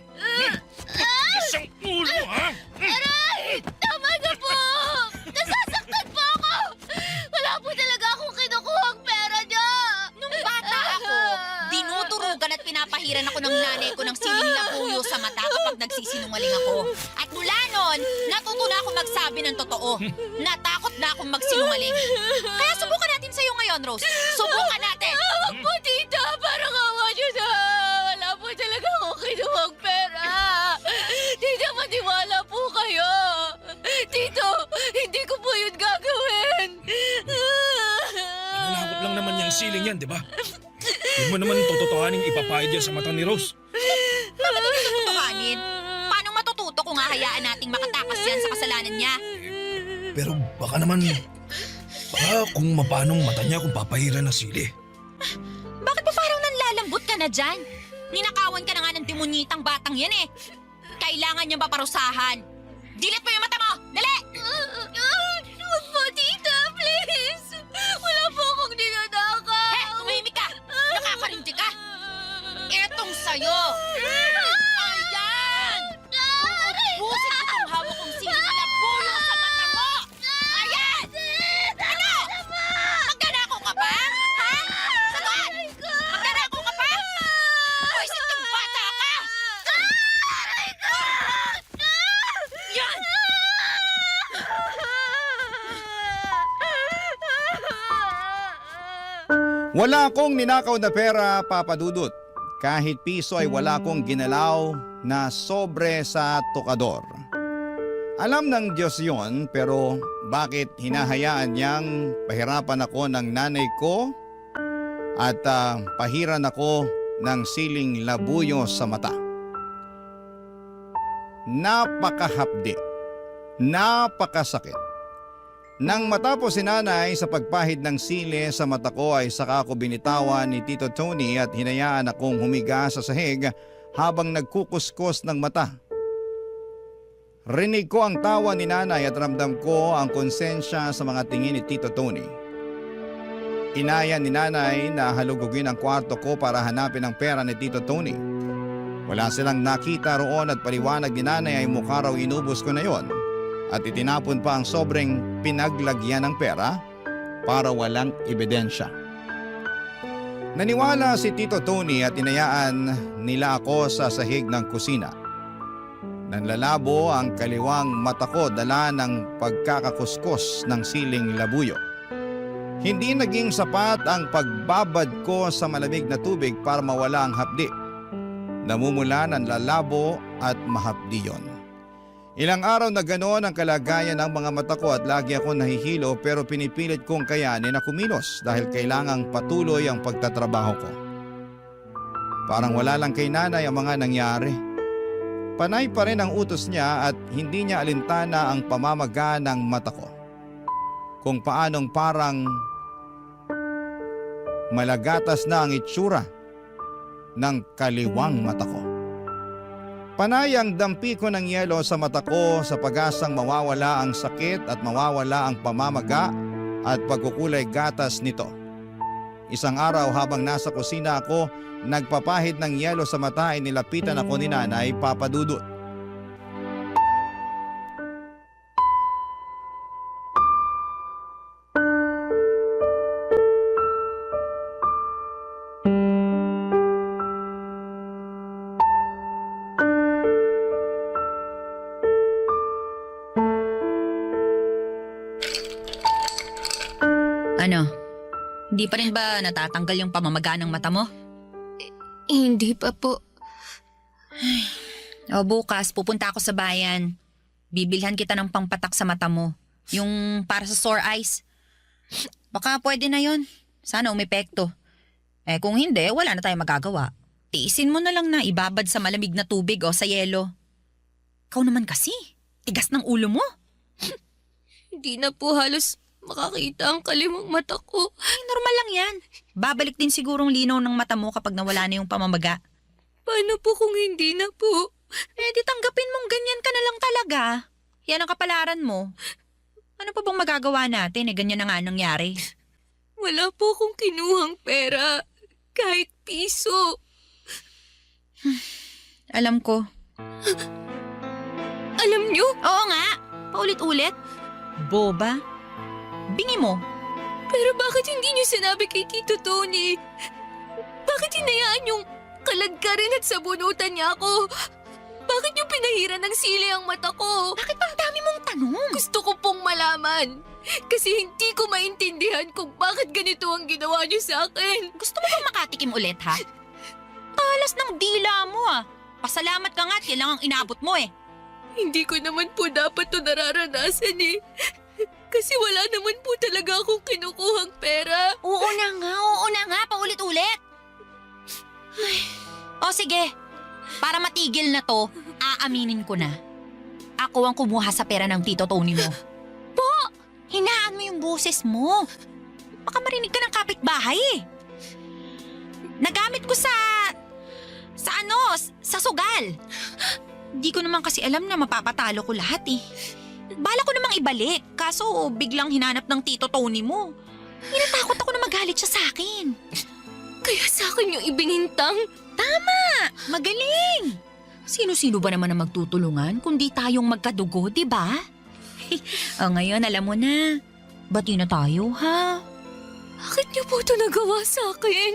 Isang ulo ha?
Tama na po. Nasasaktan po ako. Wala po talaga akong kinukuha ang pera niya.
Nung bata ako, dinudurugan at pinapahiran ako ng nanay ko ng siling na puyo sa mata kapag nagsisinungaling ako. At mula noon, natuto na ako magsabi ng totoo. Natakot na akong magsinungaling. Kaya subukan natin sa'yo ngayon, Rose. Subukan natin!
Huwag po, tita. Parang awa niyo na. Wala po talaga akong kinuha ang pera. Tita, maniwala po kayo. Tito, hindi ko po yun gagawin.
Nanakot lang naman yung siling yan, di ba? Huwag mo naman tototohanin ipapahid yan sa mata ni Rose.
Bakit hindi tutuhanin? Paano matututo kung hahayaan nating makatakas yan sa kasalanan niya?
Pero baka naman, kung mapanong mata niya kung papahiran ng sili.
Bakit ba parang nanlalambot ka na dyan? Ninakawan ka na nga ng demonyitang batang yan eh. Kailangan niyang paparusahan. Dilit mo yung mata mo! Dali!
Huwag po, tita. Please. Wala po akong dinadakaw.
Tumahimik ka! Nakakarinti ka! Etong sa'yo! Ayan! Ubusin ko itong hawak kong siling na puyo sa mata mo! Ayan! Ano? Magdanakaw ka ba? Ha? Sagot! Magdanakaw ka ba? Pwisit kang bata ka! Yan!
Wala akong ninakaw na pera, Papa Dudut. Kahit piso ay wala akong ginalaw na sobre sa tokador. Alam ng Diyos yon, pero bakit hinahayaan niyang pahirapan ako ng nanay ko at pahiran ako ng siling labuyo sa mata? Napakahapdi, napakasakit. Nang matapos si nanay sa pagpahid ng sili sa mata ko ay saka ako binitawan ni Tito Tony at hinayaan akong humiga sa sahig habang nagkukuskos ng mata. Rinig ko ang tawa ni nanay at ramdam ko ang konsensya sa mga tingin ni Tito Tony. Inaya ni nanay na halugugin ang kwarto ko para hanapin ang pera ni Tito Tony. Wala silang nakita roon at paliwanag ni nanay ay mukha raw inubos ko na yon. At itinapon pa ang sobrang pinaglagyan ng pera para walang ebidensya. Naniwala si Tito Tony at inayaan nila ako sa sahig ng kusina. Nanlalabo ang kaliwang mata ko dala ng pagkakakuskos ng siling labuyo. Hindi naging sapat ang pagbabad ko sa malamig na tubig para mawala ang hapdi. Namumula ng lalabo at mahapdi yon. Ilang araw na ganoon ang kalagayan ng mga mata ko at lagi ako nahihilo pero pinipilit kong kayanin na kumilos dahil kailangang patuloy ang pagtatrabaho ko. Parang wala lang kay nanay ang mga nangyari. Panay pa rin ang utos niya at hindi niya alintana ang pamamaga ng mata ko. Kung paanong parang malagatas na ang itsura ng kaliwang mata ko. Panay ang dampi ko ng yelo sa mata ko sa pag-asang mawawala ang sakit at mawawala ang pamamaga at pagkukulay gatas nito. Isang araw habang nasa kusina ako, nagpapahid ng yelo sa mata ay nilapitan ako ni Nanay Papadudut.
Ano? Hindi pa rin ba natatanggal yung pamamaga ng mata mo?
Hindi pa po.
O bukas, pupunta ako sa bayan. Bibilhan kita ng pangpatak sa mata mo. Yung para sa sore eyes. Baka pwede na yon. Sana umepekto. Kung hindi, wala na tayong magagawa. Tiisin mo na lang na ibabad sa malamig na tubig o sa yelo. Ikaw naman kasi, tigas ng ulo mo.
Hindi na po halos makakita ang kaliwang mata ko.
Normal lang yan. Babalik din sigurong linaw ng mata mo kapag nawala na yung pamamaga.
Paano po kung hindi na po?
Di tanggapin mong ganyan ka na lang talaga. Yan ang kapalaran mo. Ano pa bang magagawa natin? Ganyan na nga nangyari.
Wala po akong kinuhang pera. Kahit piso.
Alam ko.
Alam niyo?
Oo nga. Paulit-ulit. Boba. Bingi mo.
Pero bakit hindi niyo sinabi kay Tito Tony? Bakit hinayaan yung kaladkarin at sabunutan niya ako? Bakit niyo pinahiran ng sili ang mata ko?
Bakit bang dami mong tanong?
Gusto ko pong malaman. Kasi hindi ko maintindihan kung bakit ganito ang ginawa niyo sa akin.
Gusto mo bang makatikim ulit, ha? Talas ng dila mo, ah. Pasalamat ka nga at kailangang inabot mo, eh.
Hindi ko naman po dapat to nararanasan eh. Kasi wala naman po talaga akong kinukuhang pera.
Oo na nga, paulit-ulit. O sige, para matigil na to, aaminin ko na. Ako ang kumuha sa pera ng Tito Tony mo. Po, hinaan mo yung boses mo. Baka marinig ka ng kapitbahay eh. Nagamit ko sa sugal. Di ko naman kasi alam na mapapatalo ko lahat eh. Bala ko namang ibalik, kaso biglang hinanap ng Tito Tony mo. Hinatakot ako na magalit siya sa akin.
Kaya sa akin yung ibinintang.
Tama! Magaling! Sino-sino ba naman ang magtutulungan kundi tayong magkadugo, di ba? O ngayon, alam mo na. Bati na tayo, ha?
Bakit niyo po ito nagawa sa akin?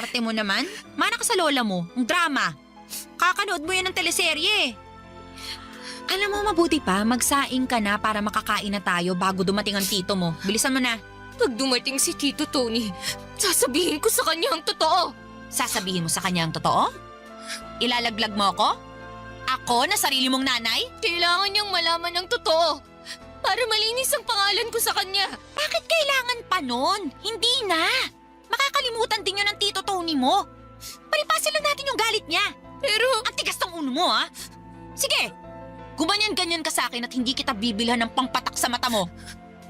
Arte mo naman. Mana ka sa lola mo. Ang drama. Kakanood mo yan ng teleserye. Alam mo, mabuti pa, magsaing ka na para makakain na tayo bago dumating ang tito mo. Bilisan mo na.
Pag dumating si Tito Tony, sasabihin ko sa kanya ang totoo.
Sasabihin mo sa kanya ang totoo? Ilalaglag mo ako? Ako na sarili mong nanay?
Kailangan niyang malaman ang totoo para malinis ang pangalan ko sa kanya.
Bakit kailangan pa nun? Hindi na. Makakalimutan din yun ng Tito Tony mo. Palipasin lang natin yung galit niya.
Pero
Ang tigas ng uno mo, ha? Sige, gumanyan-ganyan ka sa akin at hindi kita bibilhan ng pangpatak sa mata mo.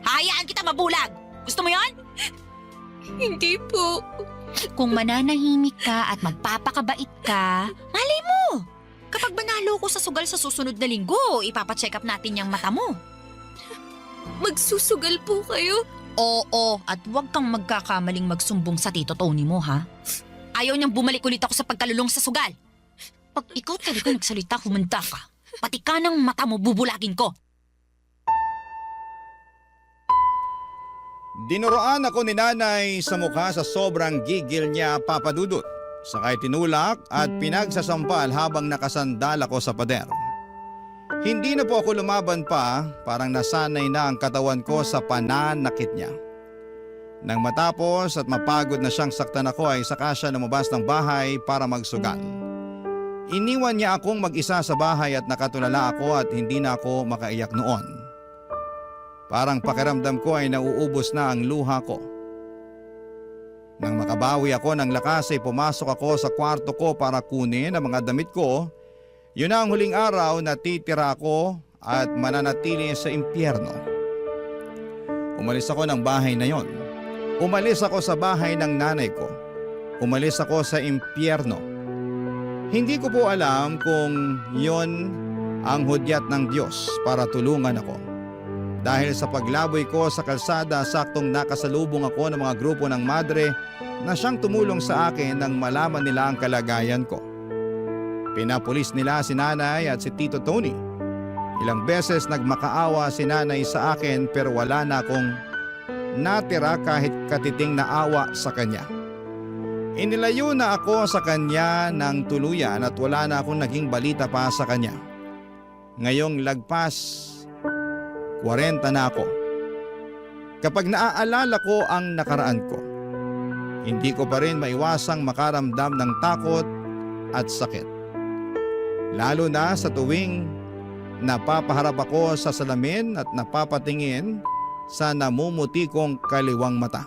Hahayaan kita mabulag. Gusto mo yon?
hindi po.
Kung mananahimik ka at magpapakabait ka, malay mo. Kapag manalo ko sa sugal sa susunod na linggo, ipapacheck up natin yung mata mo.
Magsusugal po kayo?
Oo, at huwag kang magkakamaling magsumbong sa Tito Tony mo, ha? Ayaw niyang bumalik ulit ako sa pagkalulong sa sugal. Pag ikaw talaga nagsalita, humanda ka. Pati ka ng mata mo, bubulagin ko.
Dinuroan ako ni Nanay sa mukha sa sobrang gigil niya, Papadudut. Sakay tinulak at pinagsasampal habang nakasandal ako sa pader. Hindi na po ako lumaban pa, parang nasanay na ang katawan ko sa pananakit niya. Nang matapos at mapagod na siyang saktan ako ay saka siya lumabas ng bahay para magsugal. Iniwan niya akong mag-isa sa bahay at nakatulala ako at hindi na ako makaiyak noon. Parang pakiramdam ko ay nauubos na ang luha ko. Nang makabawi ako ng lakas ay pumasok ako sa kwarto ko para kunin ang mga damit ko. Yun na ang huling araw na titira ako at mananatili sa impyerno. Umalis ako ng bahay na yon. Umalis ako sa bahay ng nanay ko. umalis ako sa impyerno. Hindi ko po alam kung yon ang hudyat ng Diyos para tulungan ako. Dahil sa paglaboy ko sa kalsada, saktong nakasalubong ako ng mga grupo ng madre na siyang tumulong sa akin nang malaman nila ang kalagayan ko. Pinapulis nila si nanay at si Tito Tony. Ilang beses nagmakaawa si nanay sa akin pero wala na akong natira kahit katiting na awa sa kanya. Inilayo na ako sa kanya ng tuluyan at wala na akong naging balita pa sa kanya. Ngayong lagpas 40 na ako. Kapag naaalala ko ang nakaraan ko, hindi ko pa rin maiwasang makaramdam ng takot at sakit. Lalo na sa tuwing napapaharap ako sa salamin at napapatingin sa namumuti kong kaliwang mata.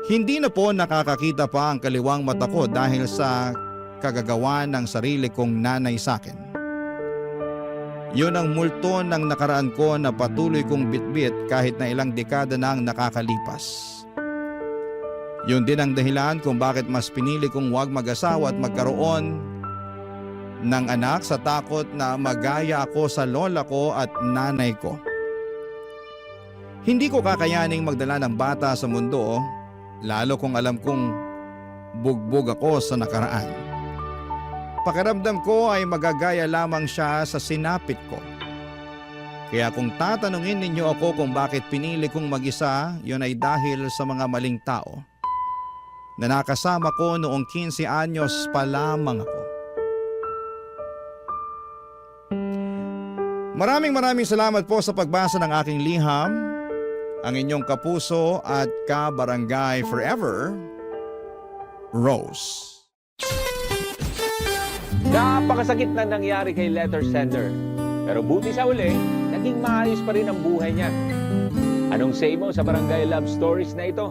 Hindi na po nakakakita pa ang kaliwang mata ko dahil sa kagagawa ng sarili kong nanay sa akin. Yun ang multo ng nakaraan ko na patuloy kong bitbit kahit na ilang dekada na ang nakakalipas. Yun din ang dahilan kung bakit mas pinili kong huwag mag-asawa at magkaroon ng anak sa takot na magaya ako sa lola ko at nanay ko. Hindi ko kakayaning magdala ng bata sa mundo, lalo kung alam kong bugbog ako sa nakaraan. Pakiramdam ko ay magagaya lamang siya sa sinapit ko. Kaya kung tatanungin ninyo ako kung bakit pinili kong mag-isa, yun ay dahil sa mga maling tao na nakasama ko noong 15 anyos pa lamang ako. Maraming salamat po sa pagbasa ng aking liham. Ang inyong kapuso at kabarangay forever, Rose.
Napakasakit na nangyari kay letter sender. Pero buti sa uli, naging maayos pa rin ang buhay niya. Anong say mo sa Barangay Love Stories na ito?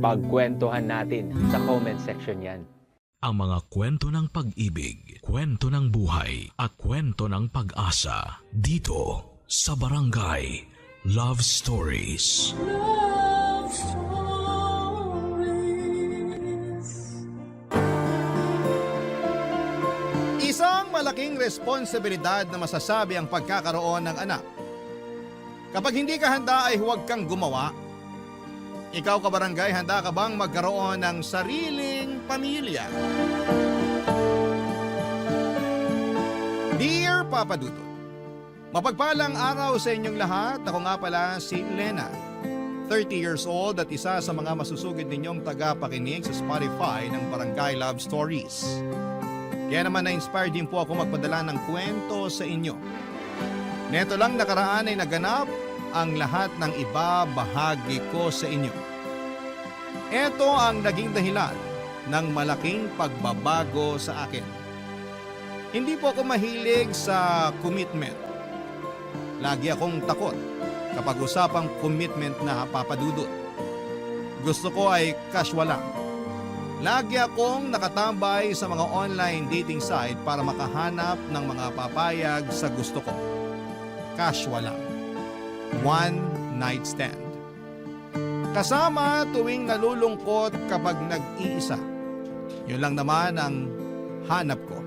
Pagkwentuhan natin sa comment section yan.
Ang mga kwento ng pag-ibig, kwento ng buhay at kwento ng pag-asa dito sa Barangay Love Stories.
Love Stories.
Isang malaking responsibilidad na masasabi ang pagkakaroon ng anak. Kapag hindi ka handa ay huwag kang gumawa. Ikaw kabarangay, handa ka bang magkaroon ng sariling pamilya? Dear Papa Dudut, mapagpalang araw sa inyong lahat. Ako nga pala si Lena, 30 years old at isa sa mga masusugid ninyong tagapakinig sa Spotify ng Barangay Love Stories. Kaya naman na-inspired din po ako magpadala ng kwento sa inyo. Neto lang nakaraan ay naganap ang lahat ng ibabahagi ko sa inyo. Ito ang naging dahilan ng malaking pagbabago sa akin. Hindi po ako mahilig sa commitment. Lagi akong takot kapag usapang commitment na papadudot. Gusto ko ay casual lang. Lagi akong nakatambay sa mga online dating site para makahanap ng mga papayag sa gusto ko. Casual lang. One night stand. Kasama tuwing nalulungkot kapag nag-iisa. Yun lang naman ang hanap ko.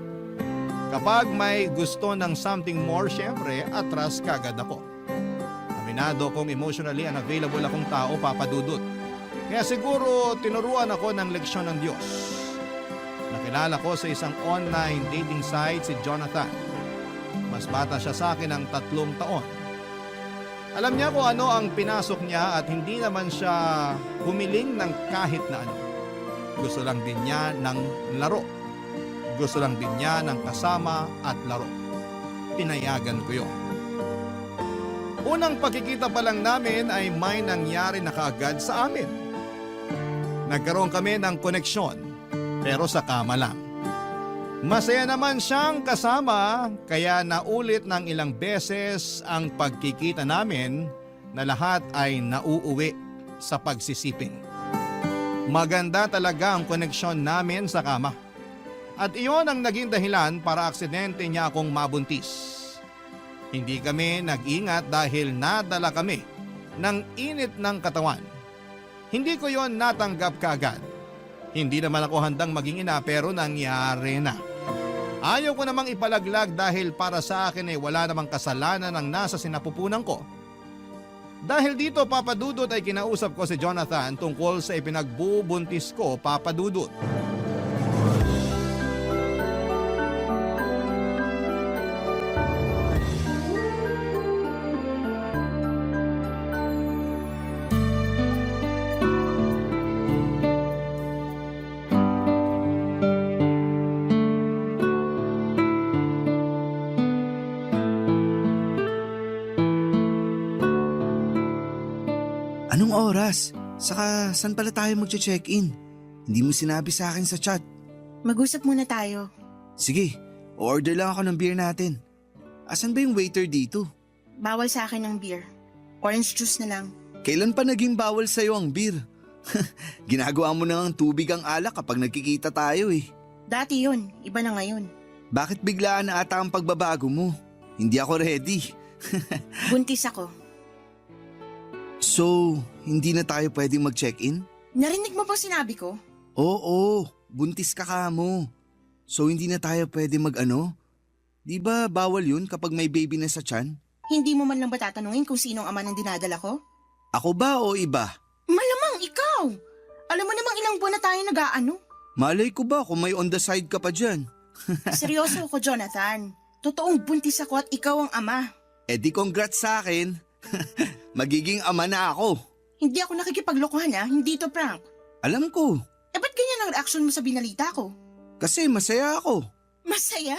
Kapag may gusto ng something more, syempre, atras kagad ako. Aminado kong emotionally unavailable akong tao, papadudot. Kaya siguro tinuruan ako ng leksyon ng Diyos. Nakilala ko sa isang online dating site si Jonathan. Mas bata siya sa akin ng 3 taon. Alam niya kung ano ang pinasok niya at hindi naman siya humiling ng kahit na ano. Gusto lang din niya ng laro. Gusto lang din niya ng kasama at laro. Pinayagan ko yun. Unang pagkikita pa lang namin ay may nangyari na kaagad sa amin. Nagkaroon kami ng koneksyon, pero sa kama lang. Masaya naman siyang kasama, kaya naulit ng ilang beses ang pagkikita namin na lahat ay nauuwi sa pagsisiping. Maganda talaga ang koneksyon namin sa kama. At iyon ang naging dahilan para aksidente niya akong mabuntis. Hindi kami nag-ingat dahil nadala kami ng init ng katawan. Hindi ko yon natanggap kaagad. Hindi naman ako handang maging ina pero nangyari na. Ayaw ko namang ipalaglag dahil para sa akin ay wala namang kasalanan ang nasa sinapupunan ko. Dahil dito, Papa Dudut, ay kinausap ko si Jonathan tungkol sa ipinagbubuntis ko, Papa Dudut.
Anong oras? Saka saan pala tayo magche-check-in? Hindi mo sinabi sa akin sa chat.
Mag-usap muna tayo.
Sige, order lang ako ng beer natin. Asan ba yung waiter dito?
Bawal sa akin ng beer. Orange juice na lang.
Kailan pa naging bawal sa'yo ang beer? Ginagawa mo na ng tubig ang alak kapag nagkikita tayo eh.
Dati yun, iba na ngayon.
Bakit biglaan na ata ang pagbabago mo? Hindi ako ready.
Buntis ako.
So, hindi na tayo pwedeng mag-check-in?
Narinig mo ba sinabi ko?
Oo, buntis ka mo. So hindi na tayo pwede mag-ano? Di ba bawal yun kapag may baby na sa tiyan?
Hindi mo man lang ba tatanungin kung sinong ama ng dinadala ko?
Ako ba o iba?
Malamang ikaw! Alam mo namang ilang buwan na tayo nag-aano.
Malay ko ba kung may on the side ka pa dyan?
Seryoso ako, Jonathan. Totoong buntis ako at ikaw ang ama.
Eh di congrats sa akin. Magiging ama na ako.
Hindi ako nakikipaglokohan hindi to prank.
Alam ko.
Eh ba't ganyan ang reaction mo sa binalita ko?
Kasi masaya ako.
Masaya?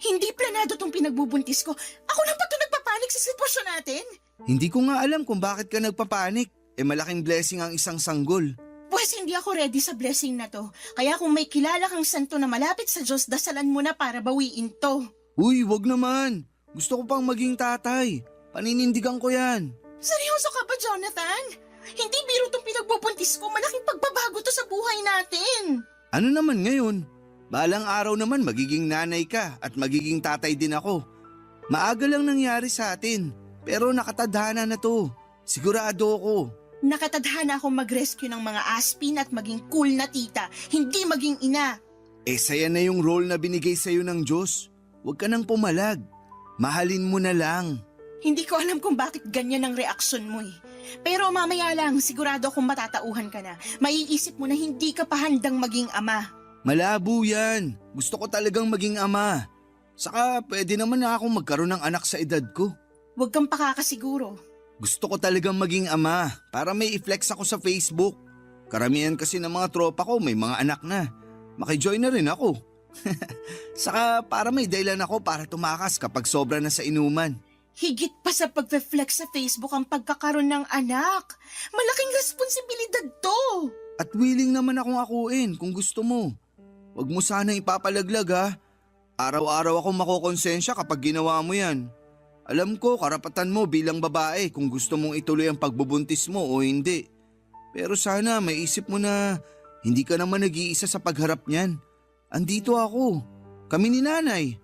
Hindi planado tong pinagbubuntis ko. Ako lang ba ito nagpapanik sa sitwasyon natin?
Hindi ko nga alam kung bakit ka nagpapanik. Eh malaking blessing ang isang sanggol.
Pues hindi ako ready sa blessing na to. Kaya kung may kilala kang santo na malapit sa Diyos, dasalan mo na para bawiin to.
Uy, wag naman. Gusto ko pang maging tatay. Paninindigan ko yan.
Seryoso ka ba, Jonathan? Hindi biro tong pinagbubuntis ko. Malaking pagbabago to sa buhay natin.
Ano naman ngayon? Balang araw naman magiging nanay ka at magiging tatay din ako. Maaga lang nangyari sa atin, pero nakatadhana na to. Sigurado ako.
Nakatadhana akong mag-rescue ng mga aspin at maging cool na tita, hindi maging ina.
Eh saya na yung role na binigay sa'yo ng Diyos. Huwag ka nang pumalag. Mahalin mo na lang.
Hindi ko alam kung bakit ganyan ang reaksyon mo eh. Pero mamaya lang, sigurado akong matatauhan ka na. Maiisip mo na hindi ka pa handang maging ama.
Malabo yan. Gusto ko talagang maging ama. Saka pwede naman na akong magkaroon ng anak sa edad ko.
Huwag kang pakakasiguro.
Gusto ko talagang maging ama para may i-flex ako sa Facebook. Karamihan kasi ng mga tropa ko may mga anak na. Makijoin na rin ako. Saka para may dahilan ako para tumakas kapag sobra na sa inuman.
Higit pa sa pagpe-flex sa Facebook ang pagkakaroon ng anak. Malaking responsibilidad to.
At willing naman akong akuin kung gusto mo. Huwag mo sanang ipapalaglag ha. Araw-araw akong makokonsensya kapag ginawa mo yan. Alam ko karapatan mo bilang babae kung gusto mong ituloy ang pagbubuntis mo o hindi. Pero sana maisip mo na hindi ka naman nag-iisa sa pagharap niyan. Andito ako. Kami ni nanay.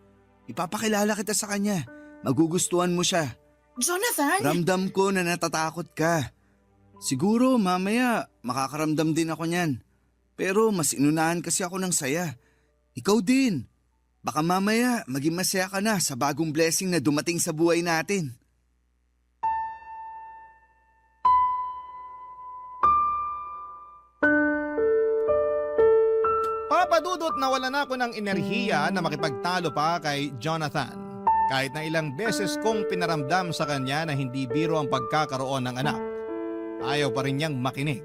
Ipapakilala kita sa kanya. Magugustuhan mo siya.
Jonathan!
Ramdam ko na natatakot ka. Siguro mamaya makakaramdam din ako niyan. Pero mas inunahan kasi ako ng saya. Ikaw din. Baka mamaya maging masaya ka na sa bagong blessing na dumating sa buhay natin.
Papa Dudut, nawalan ako ng enerhiya na makipagtalo pa kay Jonathan. Kahit na ilang beses kong pinaramdam sa kanya na hindi biro ang pagkakaroon ng anak, ayaw pa rin niyang makinig.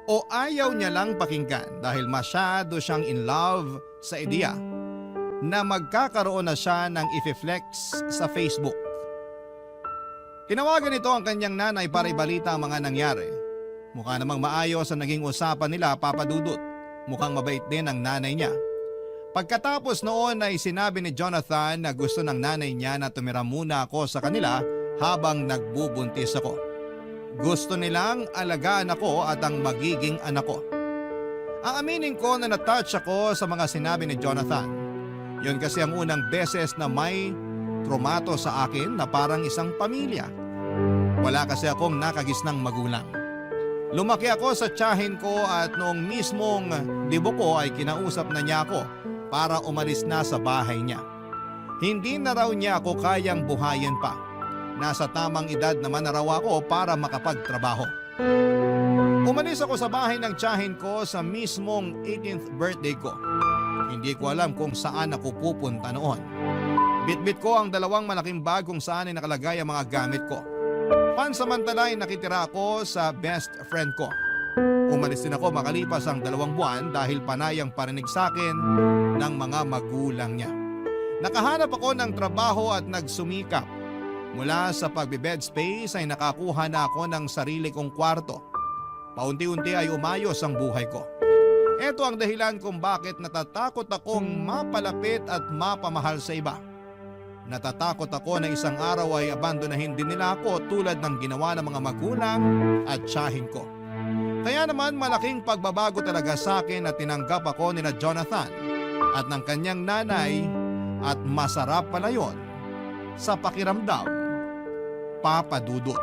O ayaw niya lang pakinggan dahil masyado siyang in love sa ideya na magkakaroon na siya ng i-flex sa Facebook. Tinawagan ito ang kanyang nanay para ibalita ang mga nangyari. Mukha namang maayos ang naging usapan nila, Papa Dudut. Mukhang mabait din ang nanay niya. Pagkatapos noon ay sinabi ni Jonathan na gusto ng nanay niya na tumira muna ako sa kanila habang nagbubuntis ako. Gusto nilang alagaan ako at ang magiging anak ko. Aaminin ko na natouch ako sa mga sinabi ni Jonathan. Yun kasi ang unang beses na may trumato sa akin na parang isang pamilya. Wala kasi akong nakagisnang magulang. Lumaki ako sa tiyahin ko at noong mismong libo ko ay kinausap na niya ako para umalis na sa bahay niya. Hindi na raw niya ako kayang buhayin pa. Nasa tamang edad naman na raw ako para makapagtrabaho. Umalis ako sa bahay ng tiyahin ko sa mismong 18th birthday ko. Hindi ko alam kung saan ako pupunta noon. Bitbit ko ang 2 malaking bag kung saan ay nakalagay ang mga gamit ko. Pansamantala ay nakitira ako sa best friend ko. Umalis din ako makalipas ang 2 buwan dahil panayang parinig sa akin ng mga magulang niya. Nakahanap ako ng trabaho at nagsumikap. Mula sa pagbe-bed space ay nakakuha na ako ng sarili kong kwarto. Paunti-unti ay umayos ang buhay ko. Ito ang dahilan kung bakit natatakot akong mapalapit at mapamahal sa iba. Natatakot ako na isang araw ay abandonahin din nila ako tulad ng ginawa ng mga magulang at tiyahin ko. Kaya naman malaking pagbabago talaga sa akin at tinanggap ako nila Jonathan at ng kanyang nanay at masarap pala yon sa pakiramdam, Papa Dudut.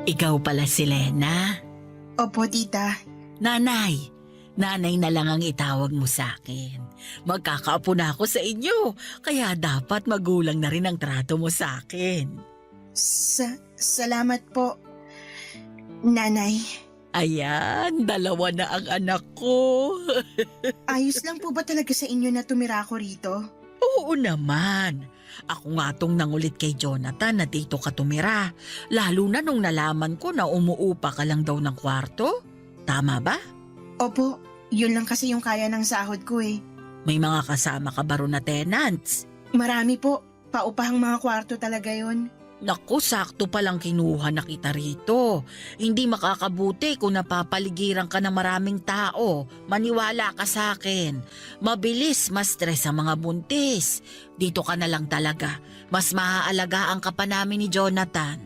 Ikaw pala si Lena.
Opo, tita.
Nanay na lang ang itawag mo sa akin. Magkakaapo na ako sa inyo, kaya dapat magulang na rin ang trato mo sa akin.
Salamat po, Nanay.
Ayan, 2 na ang anak ko.
Ayos lang po ba talaga sa inyo na tumira ako rito?
Oo naman. Ako nga tong nangulit kay Jonathan na dito ka tumira. Lalo na nung nalaman ko na umuupa ka lang daw ng kwarto. Tama ba?
Opo, yun lang kasi yung kaya ng sahod ko eh.
May mga kasama ka ba ron na tenants?
Marami po, paupahang mga kwarto talaga yon.
Naku, sakto palang kinuha na kita rito. Hindi makakabuti kung napapaligiran ka ng maraming tao. Maniwala ka sa akin. Mabilis ma-stress ang mga buntis. Dito ka na lang talaga. Mas maaalagaan ka pa namin ni Jonathan.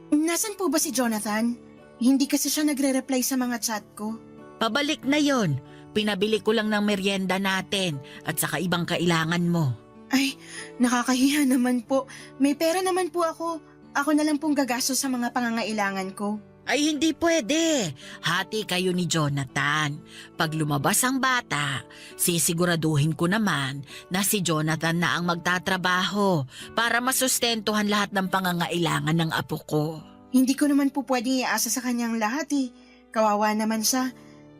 Nasan po ba si Jonathan? Hindi kasi siya nagre-reply sa mga chat ko.
Pabalik na yon. Pinabili ko lang ng merienda natin at saka ibang kailangan mo.
Ay, nakakahiya naman po. May pera naman po ako. Ako na lang pong gagastos sa mga pangangailangan ko.
Ay hindi pwede. Hati kayo ni Jonathan. Pag lumabas ang bata, sisiguraduhin ko naman na si Jonathan na ang magtatrabaho para masustentuhan lahat ng pangangailangan ng apo ko.
Hindi ko naman po pwedeng iasa sa kanyang lahat eh. Kawawa naman siya.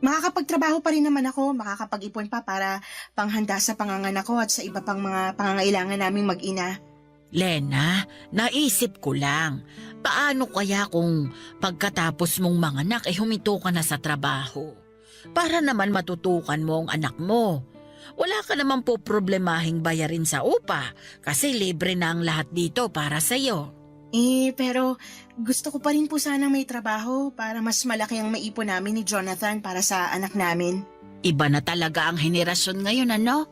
Makakapagtrabaho pa rin naman ako, makakapag-ipon pa para panghanda sa panganganak ko at sa iba pang mga pangangailangan naming mag-ina.
Lena, naisip ko lang, paano kaya kung pagkatapos mong manganak ay huminto ka na sa trabaho? Para naman matutukan mo ang anak mo. Wala ka naman po problemahing bayarin sa upa kasi libre na ang lahat dito para sa'yo.
Pero gusto ko pa rin po sanang may trabaho para mas malaki ang maipon namin ni Jonathan para sa anak namin.
Iba na talaga ang henerasyon ngayon, ano?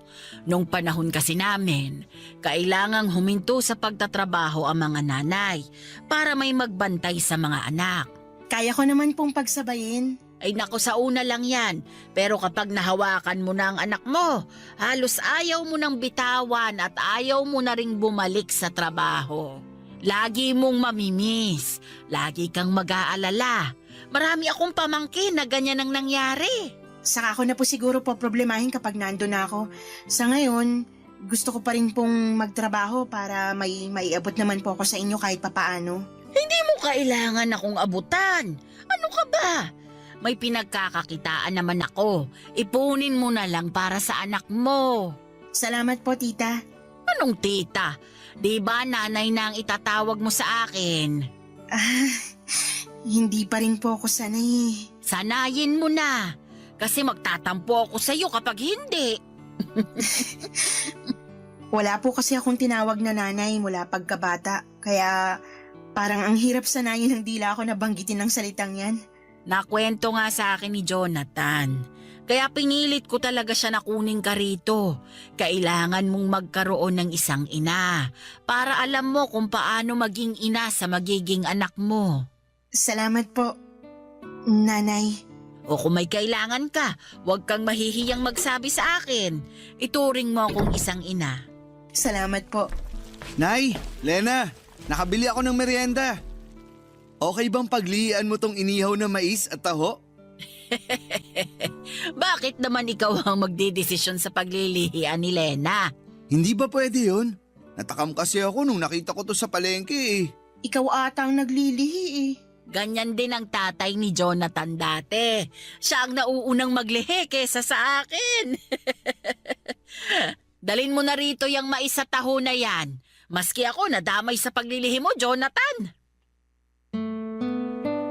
Nung panahon kasi namin, kailangang huminto sa pagtatrabaho ang mga nanay para may magbantay sa mga anak.
Kaya ko naman pong pagsabayin.
Ay naku, sa una lang yan. Pero kapag nahawakan mo na ang anak mo, halos ayaw mo nang bitawan at ayaw mo na ring bumalik sa trabaho. Lagi mong mamimiss. Lagi kang mag-aalala. Marami akong pamangkin na ganyan ang nangyari.
Saka ako na po siguro po problemahin kapag nandun na ako. Sa ngayon, gusto ko pa rin pong magtrabaho para maiabot naman po ako sa inyo kahit papaano.
Hindi mo kailangan akong abutan. Ano ka ba? May pinagkakakitaan naman ako. Ipunin mo na lang para sa anak mo.
Salamat po, tita.
Anong tita? Di ba nanay na ang itatawag mo sa akin?
Hindi pa rin po ako sanay.
Sanayin mo na. Kasi magtatampo ako sa'yo kapag hindi.
Wala po kasi akong tinawag na nanay mula pagkabata. Kaya parang ang hirap sanayin ng dila ako na banggitin ng salitang yan.
Nakwento nga sa akin ni Jonathan. Kaya pinilit ko talaga siya na kunin ka rito. Kailangan mong magkaroon ng isang ina para alam mo kung paano maging ina sa magiging anak mo.
Salamat po, Nanay.
O kung may kailangan ka, huwag kang mahihiyang magsabi sa akin. Ituring mo akong isang ina.
Salamat po.
Nay, Lena, nakabili ako ng merienda. Okay bang paglihian mo tong inihaw na mais at taho?
Bakit naman ikaw ang magdidesisyon sa paglilihian ni Lena?
Hindi ba pwede yun? Natakam kasi ako nung nakita ko to sa palengke eh.
Ikaw ata ang naglilihi eh.
Ganyan din ang tatay ni Jonathan dati. Siya ang nauunang maglihi kesa sa akin. Dalin mo na rito yung mais sa taho na yan. Maski ako nadamay sa paglilihi mo, Jonathan.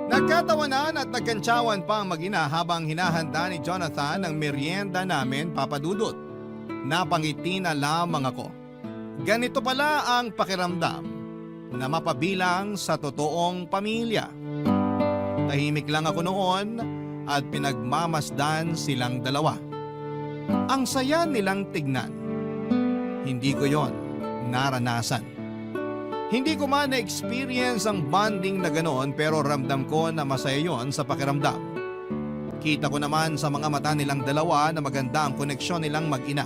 Nagkatawanan at nagkantsawan pa ang mag-ina habang hinahanda ni Jonathan ang merienda namin, Papa Dudut. Napangiti na lamang ako. Ganito pala ang pakiramdam na mapabilang sa totoong pamilya. Tahimik lang ako noon at pinagmamasdan silang dalawa. Ang saya nilang tignan. Hindi ko yon naranasan. Hindi ko man na-experience ang bonding na ganoon pero ramdam ko na masaya yon sa pakiramdam. Kita ko naman sa mga mata nilang dalawa na maganda ang koneksyon nilang mag-ina.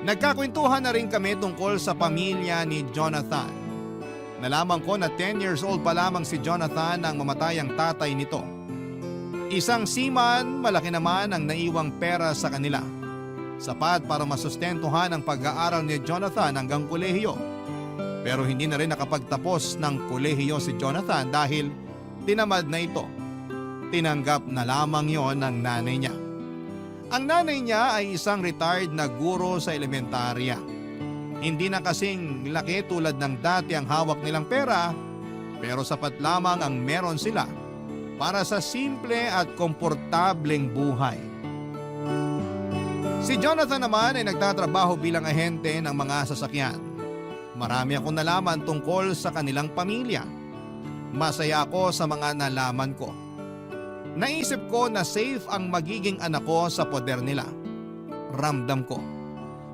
Nagkakwentuhan na rin kami tungkol sa pamilya ni Jonathan. Nalaman ko na 10 years old pa lamang si Jonathan nang mamatay ang tatay nito. Isang seaman, malaki naman ang naiwang pera sa kanila. Sapat para masustentuhan ang pag-aaral ni Jonathan hanggang kolehiyo. Pero hindi na rin nakapagtapos ng kolehiyo si Jonathan dahil tinamad na ito. Tinanggap na lamang yon ng nanay niya. Ang nanay niya ay isang retired na guro sa elementarya. Hindi na kasing laki tulad ng dati ang hawak nilang pera, pero sapat lamang ang meron sila para sa simple at komportableng buhay. Si Jonathan naman ay nagtatrabaho bilang ahente ng mga sasakyan. Marami akong nalaman tungkol sa kanilang pamilya. Masaya ako sa mga nalaman ko. Naisip ko na safe ang magiging anak ko sa poder nila. Ramdam ko.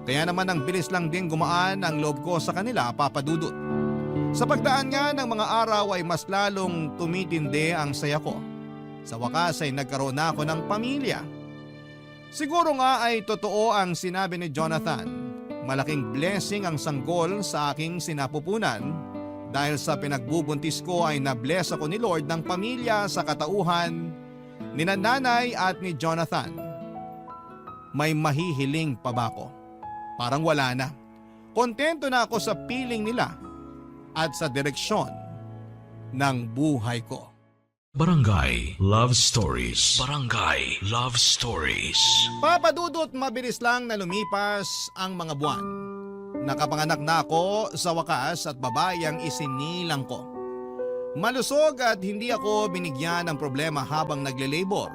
Kaya naman ang bilis lang din gumaan ang loob ko sa kanila, Papa Dudut. Sa pagdaan nga ng mga araw ay mas lalong tumitindi ang saya ko. Sa wakas ay nagkaroon na ako ng pamilya. Siguro nga ay totoo ang sinabi ni Jonathan. Malaking blessing ang sanggol sa aking sinapupunan dahil sa pinagbubuntis ko ay na-bless ako ni Lord ng pamilya sa katauhan ni nanay at ni Jonathan. May mahihiling pa ba ako? Parang wala na. Kontento na ako sa piling nila at sa direksyon ng buhay ko.
Barangay Love Stories. Barangay Love Stories.
Papa Dudut, mabilis lang na lumipas ang mga buwan. Nakapanganak na ako sa wakas at babae ang isinilang ko. Malusog at hindi ako binigyan ng problema habang nagle-labor.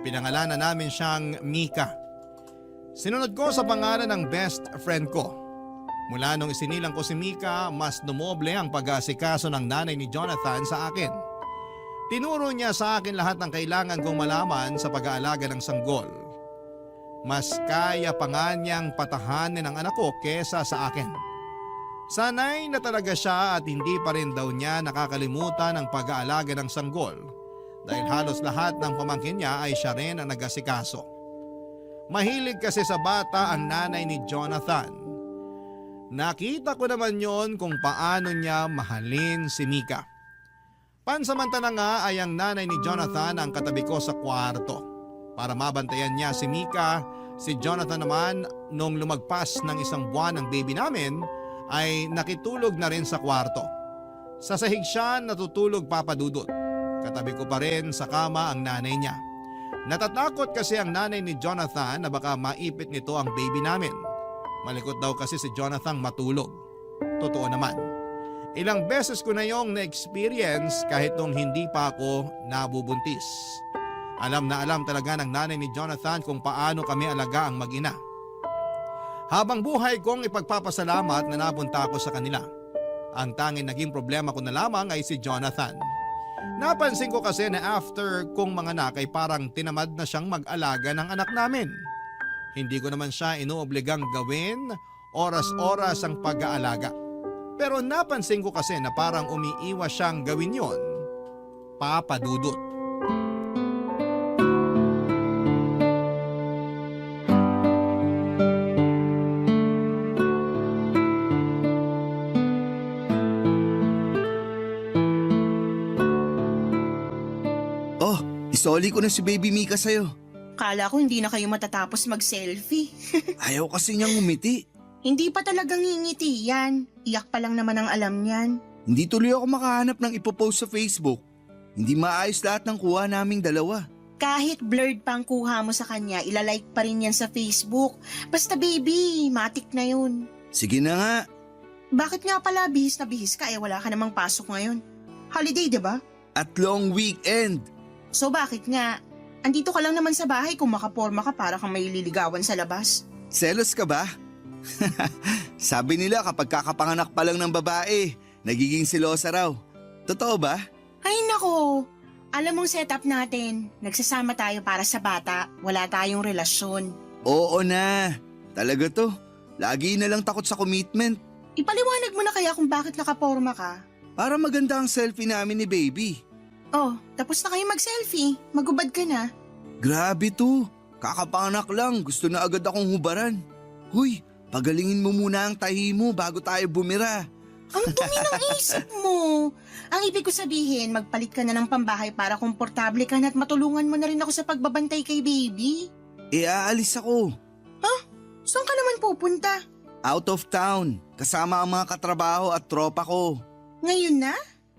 Pinangalanan namin siyang Mika. Sinunod ko sa pangalan ng best friend ko. Mula nung isinilang ko si Mika, mas dumoble ang pag-aasikaso ng nanay ni Jonathan sa akin. Tinuro niya sa akin lahat ng kailangan kong malaman sa pag-aalaga ng sanggol. Mas kaya pa nga niyang patahanin ang anak ko kesa sa akin. Sanay na talaga siya at hindi pa rin daw niya nakakalimutan ang pag-aalaga ng sanggol dahil halos lahat ng pamangkin niya ay siya rin ang nag-asikaso. Mahilig kasi sa bata ang nanay ni Jonathan. Nakita ko naman yon kung paano niya mahalin si Mika. Pansamantala nga ay ang nanay ni Jonathan ang katabi ko sa kwarto. Para mabantayan niya si Mika, si Jonathan naman nung lumagpas ng 1 buwan ng baby namin ay nakitulog na rin sa kwarto. Sa sahig siya natutulog, Papa Dudut. Katabi ko pa rin sa kama ang nanay niya. Natatakot kasi ang nanay ni Jonathan na baka maipit nito ang baby namin. Malikot daw kasi si Jonathan matulog. Totoo naman. Ilang beses ko na yung na-experience kahit nung hindi pa ako nabubuntis. Alam na alam talaga ng nanay ni Jonathan kung paano kami alaga ang mag-ina. Habang buhay kong ipagpapasalamat na napunta ako sa kanila. Ang tanging naging problema ko na lamang ay si Jonathan. Napansin ko kasi na after kong manganak ay parang tinamad na siyang mag-alaga ng anak namin. Hindi ko naman siya inuobligang gawin oras-oras ang pag-aalaga. Pero napansin ko kasi na parang umiiwas siyang gawin yon Papa Dudut.
Oh, isoli ko na si Baby Mika sa'yo.
Kala ko hindi na kayo matatapos mag-selfie.
Ayaw kasi niyang umiti.
Hindi pa talagang ngingiti yan. Iyak pa lang naman ang alam niyan.
Hindi tuloy ako makahanap ng ipopost sa Facebook. Hindi maayos lahat ng kuha naming dalawa.
Kahit blurred pa ang kuha mo sa kanya, ilalike pa rin yan sa Facebook. Basta baby, matik na yun.
Sige na nga.
Bakit nga pala bihis na bihis ka wala ka namang pasok ngayon? Holiday, di ba?
At long weekend.
So bakit nga? Andito ka lang naman sa bahay kung makaporma ka para kang may liligawan sa labas.
Selos ka ba? Sabi nila kapag kakapanganak pa lang ng babae, nagiging silosa raw. Totoo ba?
Ay nako, alam mong setup natin. Nagsasama tayo para sa bata, wala tayong relasyon.
Oo na. Talaga to. Lagi na lang takot sa commitment.
Ipaliwanag mo na kaya kung bakit nakaporma ka.
Para maganda ang selfie namin ni Baby.
Oh, tapos na kayo mag-selfie. Magubad ka na.
Grabe to. Kakapanganak lang. Gusto na agad akong hubaran. Huy, pagalingin mo muna ang tahi mo bago tayo bumira.
Ang dumi ng isip mo. Ang ibig ko sabihin, magpalit ka na ng pambahay para komportable ka na at matulungan mo na rin ako sa pagbabantay kay baby.
Aalis ako.
Saan ka naman pupunta?
Out of town. Kasama ang mga katrabaho at tropa ko.
Ngayon na?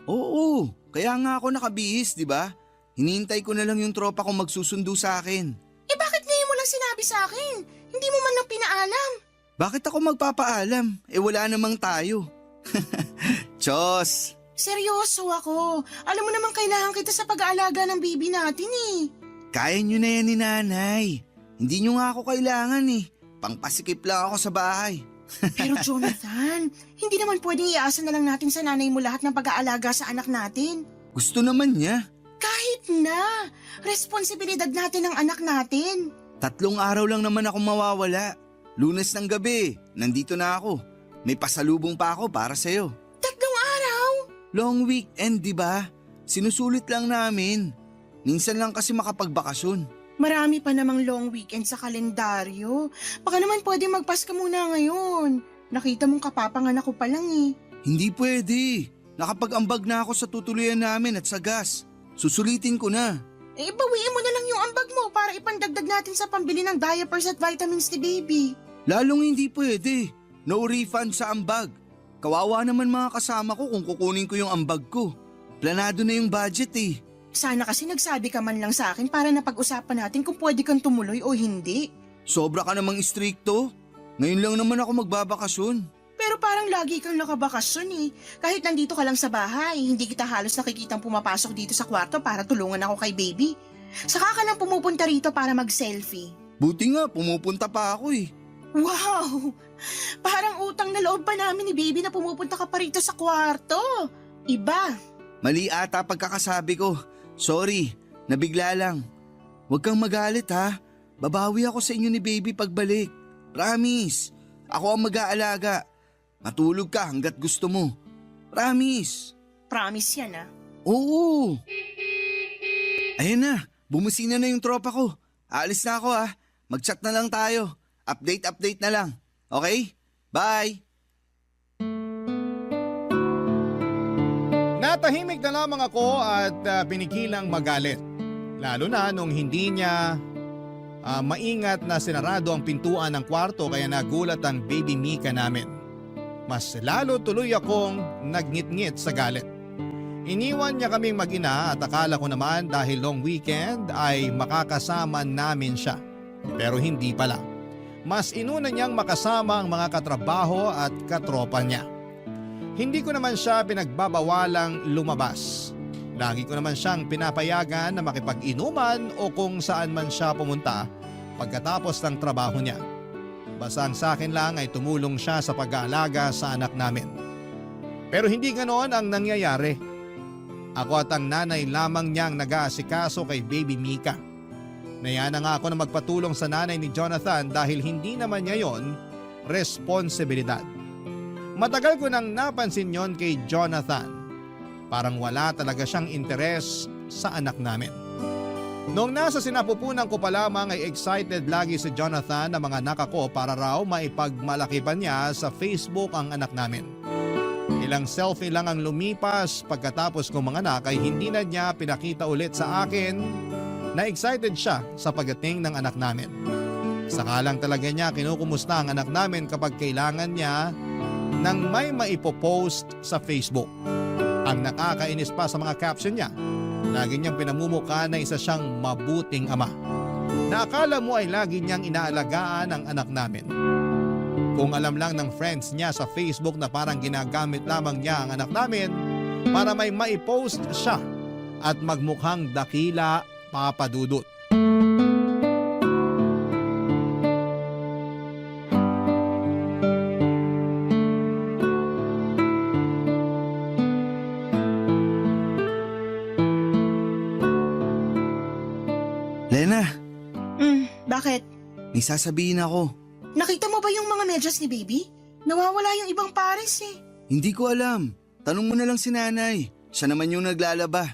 Oo, kaya nga ako nakabihis, di ba? Hinihintay ko na lang yung tropa ko magsusundo sa akin.
Bakit ngayon mo lang sinabi sa akin? Hindi mo man lang pinaalam.
Bakit ako magpapaalam? Wala namang tayo. Chos!
Seryoso ako. Alam mo naman kailangan kita sa pag-aalaga ng baby natin eh.
Kaya nyo na yan ni nanay. Hindi nyo nga ako kailangan eh. Pangpasikip lang ako sa bahay.
Pero Jonathan, hindi naman pwedeng iasa na lang natin sa nanay mo lahat ng pag-aalaga sa anak natin.
Gusto naman niya.
Kahit na, responsibilidad natin ang anak natin.
3 araw lang naman ako mawawala. Lunes ng gabi, nandito na ako. May pasalubong pa ako para sa'yo.
3 araw?
Long weekend, di ba? Sinusulit lang namin. Minsan lang kasi makapagbakasyon.
Marami pa namang long weekend sa kalendaryo. Baka naman pwede magpaska muna ngayon. Nakita mong kapapanganak ko pa lang eh.
Hindi pwede. Nakapag-ambag na ako sa tutuluyan namin at sa gas. Susulitin ko na.
Bawiin mo na lang yung ambag mo para ipandagdag natin sa pambili ng diapers at vitamins ni baby.
Lalong hindi pwede. No refund sa ambag. Kawawa naman mga kasama ko kung kukunin ko yung ambag ko. Planado na yung budget eh.
Sana kasi nagsabi ka man lang sa akin para napag-usapan natin kung pwede kang tumuloy o hindi.
Sobra ka namang istrikto. Ngayon lang naman ako magbabakasyon.
Pero parang lagi kang nakabakasyon eh. Kahit nandito ka lang sa bahay, hindi kita halos nakikitang pumapasok dito sa kwarto para tulungan ako kay baby. Saka ka lang pumupunta rito para mag-selfie.
Buti nga, pumupunta pa ako eh.
Wow! Parang utang na loob pa namin ni baby na pumupunta ka pa rito sa kwarto. Iba.
Mali ata pagkakasabi ko. Sorry, nabigla lang. Huwag kang magalit ha. Babawi ako sa inyo ni baby pagbalik. Promise. Ako ang mag-aalaga. Matulog ka hanggat gusto mo. Promise.
Promise yan ah.
Oo. Ayun na, bumusina na yung tropa ko. Aalis na ako ha. Mag-chat na lang tayo. Update na lang. Okay? Bye!
Natahimik na lamang ako at pinigilang magalit. Lalo na nung hindi niya maingat na sinarado ang pintuan ng kwarto kaya nagulat ang baby Mika namin. Mas lalo tuloy akong nagngit-ngit sa galit. Iniwan niya kaming mag-ina at akala ko naman dahil long weekend ay makakasama namin siya. Pero hindi pala. Mas inuna niyang makasama ang mga katrabaho at katropa niya. Hindi ko naman siya pinagbabawalang lumabas. Lagi ko naman siyang pinapayagan na makipag-inuman o kung saan man siya pumunta pagkatapos ng trabaho niya. Basta ang sa akin lang ay tumulong siya sa pag-aalaga sa anak namin. Pero hindi ganoon ang nangyayari. Ako at ang nanay lamang niyang nag-aasikaso kay baby Mika. Naya na nga ako na magpatulong sa nanay ni Jonathan dahil hindi naman niya yon responsibilidad. Matagal ko nang napansin yon kay Jonathan. Parang wala talaga siyang interes sa anak namin. Noong nasa sinapupunan ko pa lamang ay excited lagi si Jonathan na mga anak ako para raw maipagmalaki pa niya sa Facebook ang anak namin. Ilang selfie lang ang lumipas pagkatapos kong mga anak ay hindi na niya pinakita ulit sa akin na excited siya sa pagdating ng anak namin. Saka lang talaga niya kinukumusta ang anak namin kapag kailangan niya nang may maipopost sa Facebook. Ang nakakainis pa sa mga caption niya, lagi niyang pinamumukha na isa siyang mabuting ama. Na akala mo ay lagi niyang inaalagaan ang anak namin. Kung alam lang ng friends niya sa Facebook na parang ginagamit lamang niya ang anak namin para may maipost siya at magmukhang dakila, Papa Dudut.
Lena,
Bakit?
may sasabihin ako.
Nakita mo ba yung mga medyas ni baby? Nawawala yung ibang pares eh.
Hindi ko alam. Tanong mo na lang si nanay. Siya naman yung naglalaba.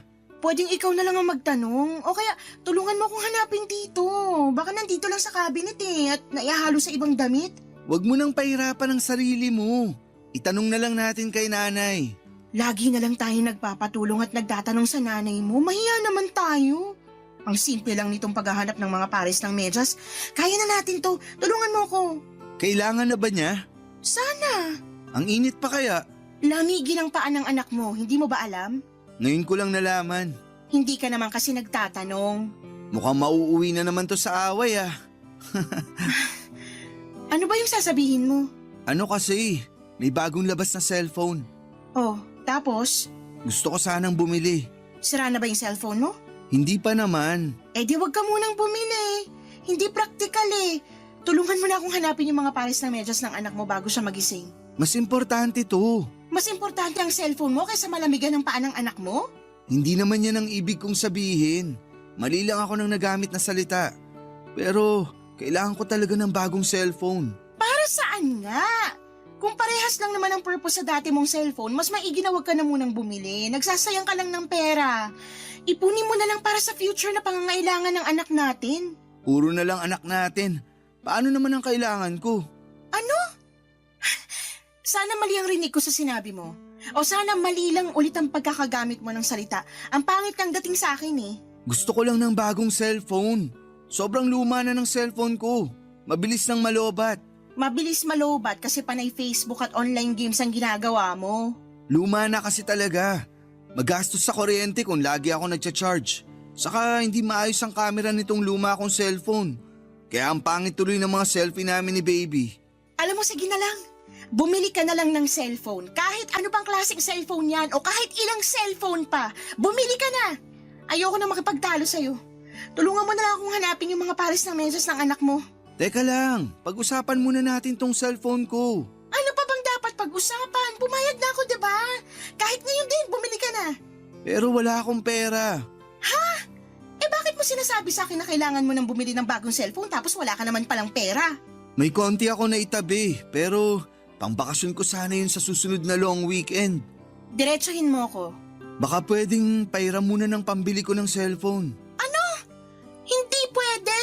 Pwedeng ikaw na lang ang magtanong o kaya tulungan mo akong hanapin dito. Baka nandito lang sa cabinet at naihahalo sa ibang damit.
Huwag mo nang pahirapan ang sarili mo. Itanong na lang natin kay nanay.
Lagi na lang tayo nagpapatulong at nagtatanong sa nanay mo. Mahiya naman tayo. Ang simple lang nitong paghahanap ng mga pares ng medyas. Kaya na natin to. Tulungan mo ko.
Kailangan na ba niya?
Sana.
Ang init pa kaya?
Lamigin ang paan ng anak mo. Hindi mo ba alam?
Ngayon ko lang nalaman.
Hindi ka naman kasi nagtatanong.
Mukhang mauuwi na naman to sa away
Ano ba yung sasabihin mo?
Ano kasi? May bagong labas na cellphone.
Oh, tapos?
Gusto ko sanang bumili.
Sira na ba yung cellphone mo?
Hindi pa naman.
Eh di wag ka munang bumili. Hindi praktikal eh. Tulungan mo na akong hanapin yung mga pares ng medyas ng anak mo bago siya magising.
Mas importante to.
Mas importante ang cellphone mo kaysa malamigan ng paa ng anak mo?
Hindi naman yan ang ibig kong sabihin. Mali lang ako ng nagamit na salita. Pero kailangan ko talaga ng bagong cellphone.
Para saan nga? Kung parehas lang naman ang purpose sa dati mong cellphone, mas maigi na wag ka na munang bumili. Nagsasayang ka lang ng pera. Ipunin mo na lang para sa future na pangangailangan ng anak natin.
Puro na lang anak natin. Paano naman ang kailangan ko?
Ano? Sana mali ang rinig ko sa sinabi mo. O sana mali lang ulit ang pagkakagamit mo ng salita. Ang pangit kang dating sa akin eh.
Gusto ko lang ng bagong cellphone. Sobrang luma na ng cellphone ko. Mabilis nang malobat.
Mabilis malobat kasi panay Facebook at online games ang ginagawa mo.
Luma na kasi talaga. Magastos sa kuryente kung lagi ako nagcha-charge. Saka hindi maayos ang camera nitong luma kong cellphone. Kaya ang pangit tuloy ng mga selfie namin ni baby.
Alam mo, sige na lang. Bumili ka na lang ng cellphone. Kahit ano pang klaseng cellphone yan o kahit ilang cellphone pa. Bumili ka na. Ayoko na makipagtalo sa'yo. Tulungan mo na lang akong hanapin yung mga pares ng medyas ng anak mo.
Teka lang, pag-usapan muna natin tong cellphone ko.
Ano pa bang dapat pag-usapan? Pumayag na ako, diba? Kahit ngayon din, bumili ka na.
Pero wala akong pera.
Eh bakit mo sinasabi sa akin na kailangan mo nang bumili ng bagong cellphone tapos wala ka naman palang pera?
May konti ako na itabi, pero pangbakasyon ko sana yun sa susunod na long weekend.
Diretsuhin mo ako.
Baka pwedeng pairam muna ng pambili ko ng cellphone.
Hindi pwede.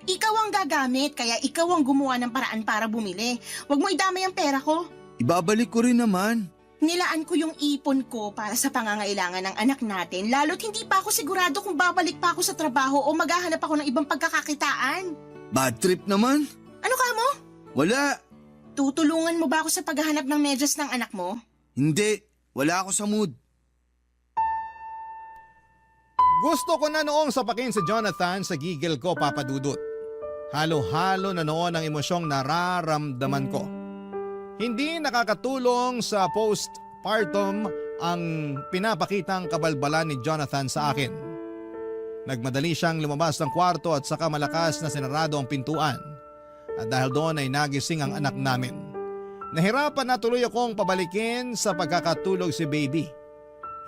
Ikaw ang gagamit, kaya ikaw ang gumawa ng paraan para bumili. Huwag mo idamay ang pera ko.
Ibabalik ko rin naman.
Nilaan ko yung ipon ko para sa pangangailangan ng anak natin, lalo't hindi pa ako sigurado kung babalik pa ako sa trabaho o maghahanap ako ng ibang pagkakakitaan.
Bad trip naman.
Ano ka mo?
Wala.
Tutulungan mo ba ako sa paghahanap ng medyas ng anak mo?
Hindi. Wala ako sa mood.
Gusto ko na noong sapakin si Jonathan sa gigil ko, Papa Dudut. Halo-halo na noon ang emosyong nararamdaman ko. Hindi nakakatulong sa postpartum ang pinapakitang kabalbalan ni Jonathan sa akin. Nagmadali siyang lumabas ng kwarto at saka malakas na sinarado ang pintuan. At dahil doon ay nagising ang anak namin. Nahirapan na tuloy akong pabalikin sa pagkakatulog si baby.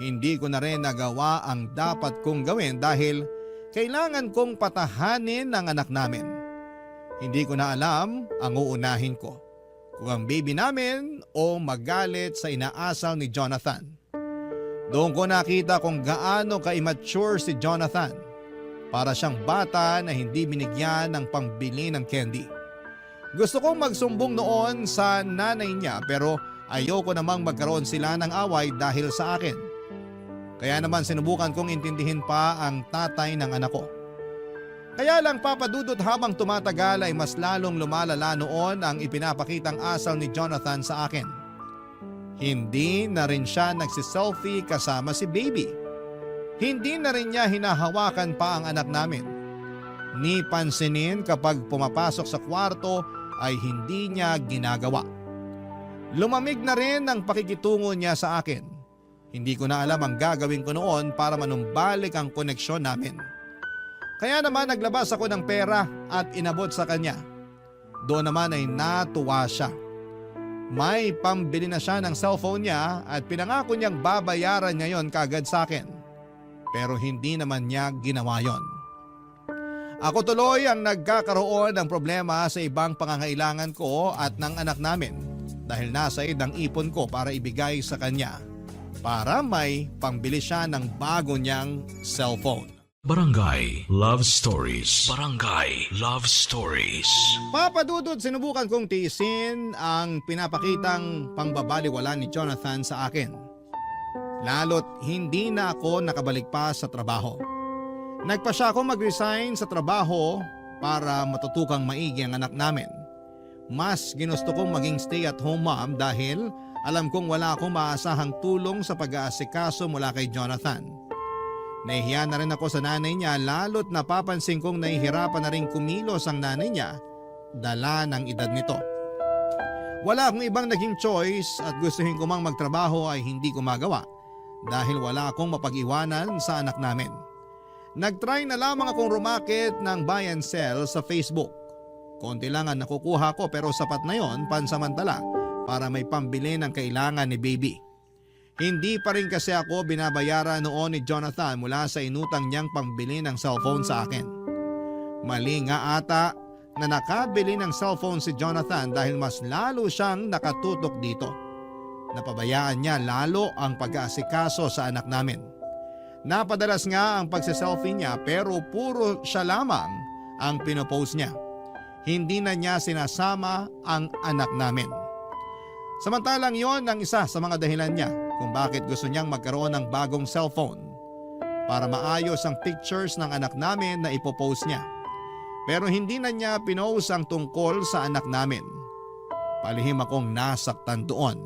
Hindi ko na rin nagawa ang dapat kong gawin dahil kailangan kong patahanin ang anak namin. Hindi ko na alam ang uunahin ko. Kung ang baby namin o magalit sa inaasal ni Jonathan. Doon ko nakita kung gaano ka-immature si Jonathan. Para siyang bata na hindi binigyan ng pambili ng candy. Gusto kong magsumbong noon sa nanay niya pero ayoko namang magkaroon sila ng away dahil sa akin. Kaya naman sinubukan kong intindihin pa ang tatay ng anak ko. Kaya lang Papa Dudut, habang tumatagal ay mas lalong lumalala noon ang ipinapakitang asal ni Jonathan sa akin. Hindi na rin siya nagsiselfie kasama si baby. Hindi na rin niya hinahawakan pa ang anak namin. Ni pansinin kapag pumapasok sa kwarto ay hindi niya ginagawa. Lumamig na rin ang pakikitungo niya sa akin. Hindi ko na alam ang gagawin ko noon para manumbalik ang koneksyon namin. Kaya naman naglabas ako ng pera at inabot sa kanya. Doon naman ay natuwa siya. May pambili na siya ng cellphone niya at pinangako niyang babayaran niya yon kaagad sa akin. Pero hindi naman niya ginawa yon. Ako tuloy ang nagkakaroon ng problema sa ibang pangangailangan ko at ng anak namin dahil nasa ang ipon ko para ibigay sa kanya para may pambili siya ng bago niyang cellphone.
Barangay Love Stories. Barangay Love Stories.
Papa Dudut, sinubukan kong tiisin ang pinapakitang pangbabaliwala ni Jonathan sa akin. Lalo't hindi na ako nakabalik pa sa trabaho. Nagpa siya akong mag-resign sa trabaho para matutukang maigi ang anak namin. Mas ginusto kong maging stay-at-home mom dahil alam kong wala akong maasahang tulong sa pag-aasikaso mula kay Jonathan. Nahihiya na rin ako sa nanay niya lalo't napapansin kong nahihirapan na rin kumilos ang nanay niya dala ng edad nito. Wala akong ibang naging choice at gustuhin ko mang magtrabaho ay hindi ko magawa dahil wala akong mapag-iwanan sa anak namin. Nag-try na lamang akong rumakit ng buy and sell sa Facebook. Konti lang ang nakukuha ko pero sapat na yon pansamantala para may pambili ng kailangan ni baby. Hindi pa rin kasi ako binabayaran noon ni Jonathan mula sa inutang niyang pambili ng cellphone sa akin. Mali nga ata na nakabili ng cellphone si Jonathan dahil mas lalo siyang nakatutok dito. Napabayaan niya lalo ang pag-aasikaso sa anak namin. Napadalas nga ang pagsiselfie niya pero puro siya lamang ang pinopost niya. Hindi na niya sinasama ang anak namin. Samantalang yon ang isa sa mga dahilan niya kung bakit gusto niyang magkaroon ng bagong cellphone para maayos ang pictures ng anak namin na ipopost niya. Pero hindi na niya pinost ang tungkol sa anak namin. Palihim akong nasaktan doon.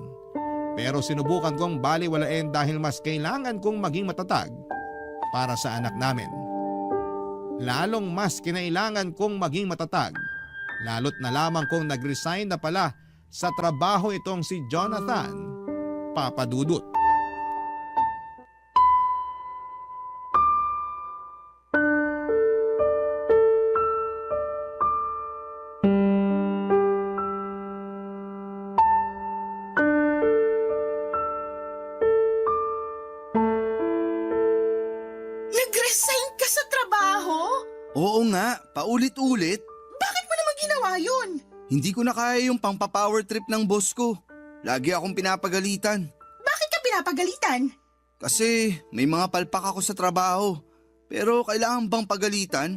Pero sinubukan kong baliwalain dahil mas kailangan kong maging matatag para sa anak namin. Lalong mas kinailangan kong maging matatag, lalo't na lamang kong nag-resign na pala sa trabaho itong si Jonathan, Papa Dudut.
Nag-resign ka sa trabaho?
Oo nga, paulit-ulit.
Bakit mo naman ginawa yun?
Hindi ko na kaya yung pang-power trip ng boss ko. Lagi akong pinapagalitan.
Bakit ka pinapagalitan?
Kasi may mga palpak ako sa trabaho. Pero kailangan bang pagalitan?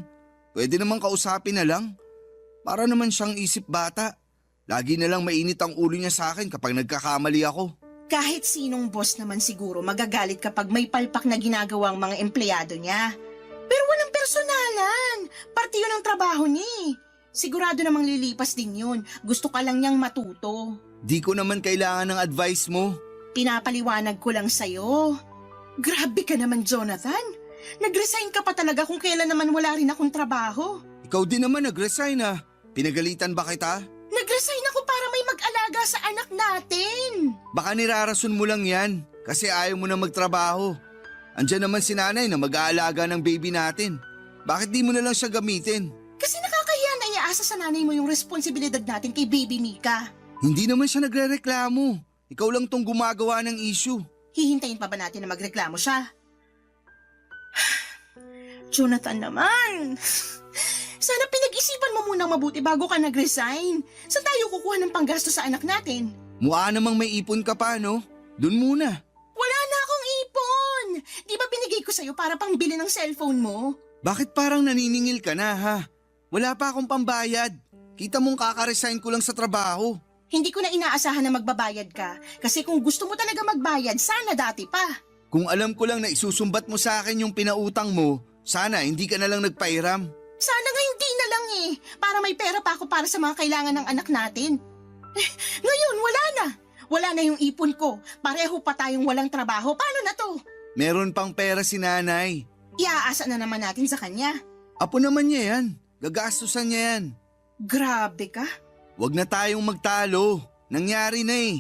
Pwede namang kausapin na lang. Para naman siyang isip bata. Lagi na lang mainit ang ulo niya sa akin kapag nagkakamali ako.
Kahit sinong boss naman siguro magagalit kapag may palpak na ginagawa ang mga empleyado niya. Pero walang personalan. Parte yun ang trabaho niya. Sigurado namang lilipas din yun. Gusto ka lang niyang matuto.
Di ko naman kailangan ng advice mo.
Pinapaliwanag ko lang sa'yo. Grabe ka naman, Jonathan. Nag-resign ka pa talaga kung kailan naman wala rin akong trabaho.
Ikaw din naman nag-resign ah. Pinagalitan ba kita?
Nag-resign ako para may mag-alaga sa anak natin.
Baka nirarason mo lang yan kasi ayaw mo na magtrabaho. Andiyan naman si nanay na mag-aalaga ng baby natin. Bakit di mo na lang siya gamitin?
Kasi nakakahiya na iaasa sa nanay mo yung responsibilidad natin kay baby Mika.
Hindi naman siya nagre-reklamo. Ikaw lang tong gumagawa ng issue.
Hihintayin pa ba natin na magreklamo siya? Jonathan naman. Sana pinag-isipan mo munang mabuti bago ka nag-resign. Saan tayo kukuha ng panggasto sa anak natin?
Mukha namang may ipon ka pa, no? Doon muna.
Wala na akong ipon! sa'yo para pangbili ng cellphone mo.
Bakit parang naniningil ka na ha? Wala pa akong pambayad. Kita mong kakaresign ko lang sa trabaho.
Hindi ko na inaasahan na magbabayad ka. Kasi kung gusto mo talaga magbayad, sana dati pa.
Kung alam ko lang na isusumbat mo sa akin yung pinautang mo, sana hindi ka na lang nagpairam.
Sana nga hindi na lang eh. Para may pera pa ako para sa mga kailangan ng anak natin. Ngayon, wala na. Wala na yung ipon ko. Pareho pa tayong walang trabaho. Paano na to?
Meron pang pera si nanay.
Iaasa na naman natin sa kanya.
Apo naman niya yan. Gagastusan niya yan.
Grabe ka.
Huwag na tayong magtalo. Nangyari na eh.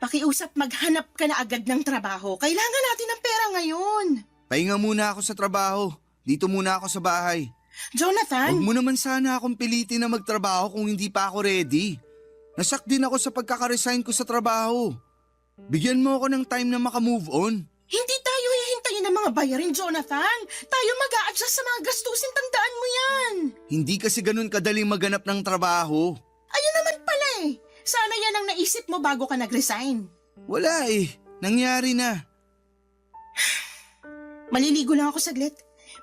Pakiusap maghanap ka na agad ng trabaho. Kailangan natin ng pera ngayon.
Pahinga muna ako sa trabaho. Dito muna ako sa bahay.
Jonathan?
Huwag mo naman sana akong pilitin na magtrabaho kung hindi pa ako ready. Nasak din ako sa pagkakaresign ko sa trabaho. Bigyan mo ako ng time na makamove on.
Hindi tayo hihintayin ng mga bayarin, Jonathan. Tayo mag-a-adjust sa mga gastusin. Tandaan mo yan.
Hindi kasi ganun kadaling maganap ng trabaho.
Ayun naman pala eh. Sana yan ang naisip mo bago ka nag-resign.
Wala eh. Nangyari na.
Maliligo lang ako saglit.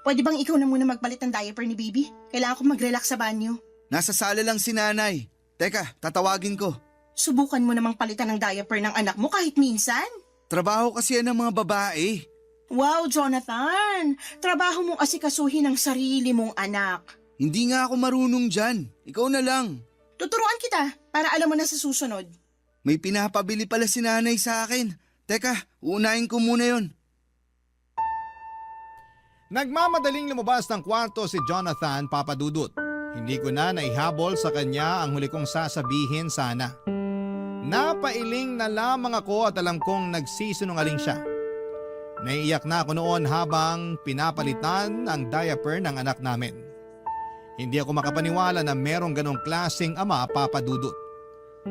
Pwede bang ikaw na muna magpalit ng diaper ni baby? Kailangan ko mag-relax sa banyo.
Nasa sala lang si nanay. Teka, tatawagin ko.
Subukan mo namang palitan ng diaper ng anak mo kahit minsan.
Trabaho kasi yan ng mga babae.
Wow, Jonathan! Trabaho mong asikasuhin ang sarili mong anak.
Hindi nga ako marunong dyan. Ikaw na lang.
Tuturuan kita para alam mo na sa susunod.
May pinapabili pala si nanay sa akin. Teka, uunahin ko muna yon.
Nagmamadaling lumabas ng kwarto si Jonathan, Papa Dudut. Hindi ko na naihabol sa kanya ang huli kong sasabihin sana. Napailing na lamang ako at alam kong nagsisinungaling siya. Naiiyak na ako noon habang pinapalitan ang diaper ng anak namin. Hindi ako makapaniwala na merong ganong klaseng ama, Papa Dudut.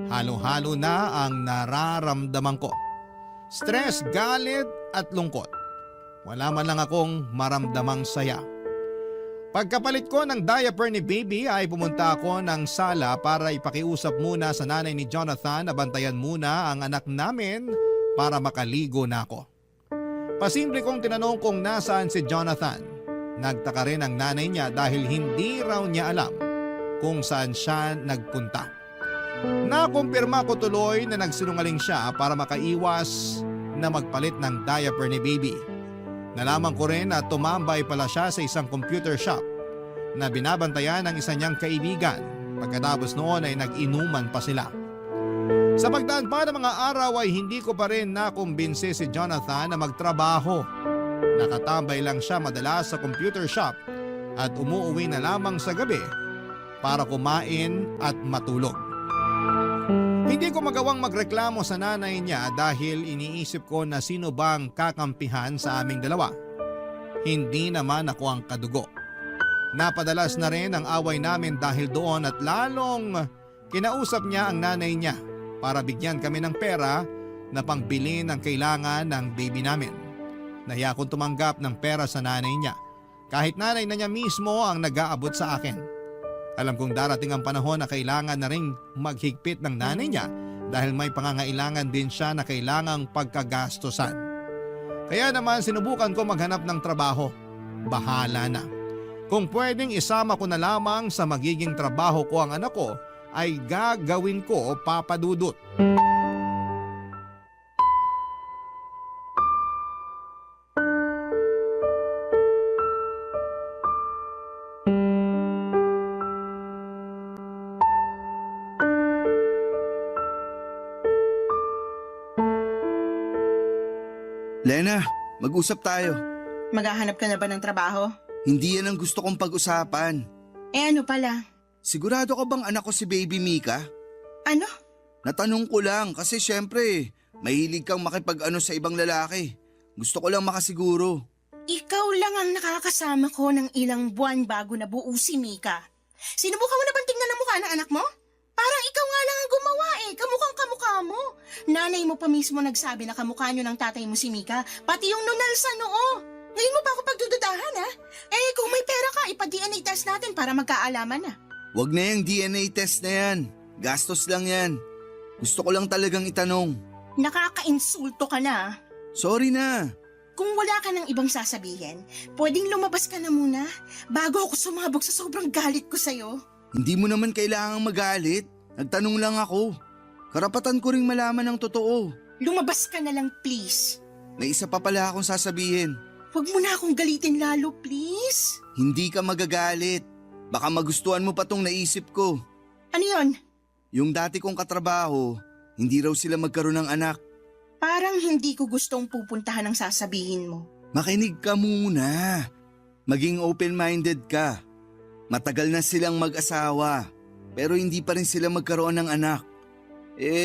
Halo-halo na ang nararamdaman ko. Stress, galit at lungkot. Wala man lang akong maramdamang saya. Pagkapalit ko ng diaper ni baby ay pumunta ako ng sala para ipakiusap muna sa nanay ni Jonathan na bantayan muna ang anak namin para makaligo na ako. Pasimple kong tinanong kung nasaan si Jonathan. Nagtaka rin ang nanay niya dahil hindi raw niya alam kung saan siya nagpunta. Nakumpirma ko tuloy na nagsinungaling siya para makaiwas na magpalit ng diaper ni baby. Nalaman ko rin na tumambay pala siya sa isang computer shop na binabantayan ng isa niyang kaibigan. Pagkatapos noon ay nag-inuman pa sila. Sa pagdaan pa ng mga araw ay hindi ko pa rin nakumbinsi si Jonathan na magtrabaho. Nakatambay lang siya madalas sa computer shop at umuuwi na lamang sa gabi para kumain at matulog. Hindi ko magawang magreklamo sa nanay niya dahil iniisip ko na sino bang kakampihan sa aming dalawa. Hindi naman ako ang kadugo. Napadalas na rin ang away namin dahil doon at lalong kinausap niya ang nanay niya para bigyan kami ng pera na pangbili ng kailangan ng baby namin. Nahiya akong tumanggap ng pera sa nanay niya kahit nanay na niya mismo ang nag-aabot sa akin. Alam kong darating ang panahon na kailangan na ring maghigpit ng nanay niya dahil may pangangailangan din siya na kailangang pagkagastosan. Kaya naman sinubukan ko maghanap ng trabaho. Bahala na. Kung pwedeng isama ko na lamang sa magiging trabaho ko ang anak ko, ay gagawin ko, Papa Dudut.
Lena, mag-usap tayo.
Maghahanap ka na ba ng trabaho?
Hindi yan ang gusto kong pag-usapan.
Eh ano pala?
Sigurado ka bang anak ko si Baby Mika?
Ano?
Natanong ko lang kasi syempre, mahilig kang makipag-ano sa ibang lalaki. Gusto ko lang makasiguro.
Ikaw lang ang nakakasama ko ng ilang buwan bago nabuo si Mika. Sinubukan mo na bang tingnan ang mukha ng anak mo? Parang ikaw nga lang ang gumawa eh. Kamukhang kamukha mo. Nanay mo pa mismo nagsabi na kamukha nyo ng tatay mo si Mika. Pati yung nunal sa noo. Ngayon mo pa ako pagdududahan ha? Eh kung may pera ka, ipa-DNA test natin para magkaalaman na.
Wag na yung DNA test na yan. Gastos lang yan. Gusto ko lang talagang itanong.
Nakaka-insulto ka na.
Sorry na.
Kung wala ka ng ibang sasabihin, pwedeng lumabas ka na muna bago ako sumabog sa sobrang galit ko sa'yo.
Hindi mo naman kailangang magalit. Nagtanong lang ako. Karapatan ko ring malaman ang totoo.
Lumabas ka na lang, please.
May isa pa pala akong sasabihin.
Huwag mo na akong galitin lalo, please.
Hindi ka magagalit. Baka magustuhan mo pa tong naisip ko.
Ano yon?
Yung dati kong katrabaho, hindi raw sila magkaroon ng anak.
Parang hindi ko gustong pupuntahan ang sasabihin mo.
Makinig ka muna. Maging open-minded ka. Matagal na silang mag-asawa, pero hindi pa rin sila magkaroon ng anak.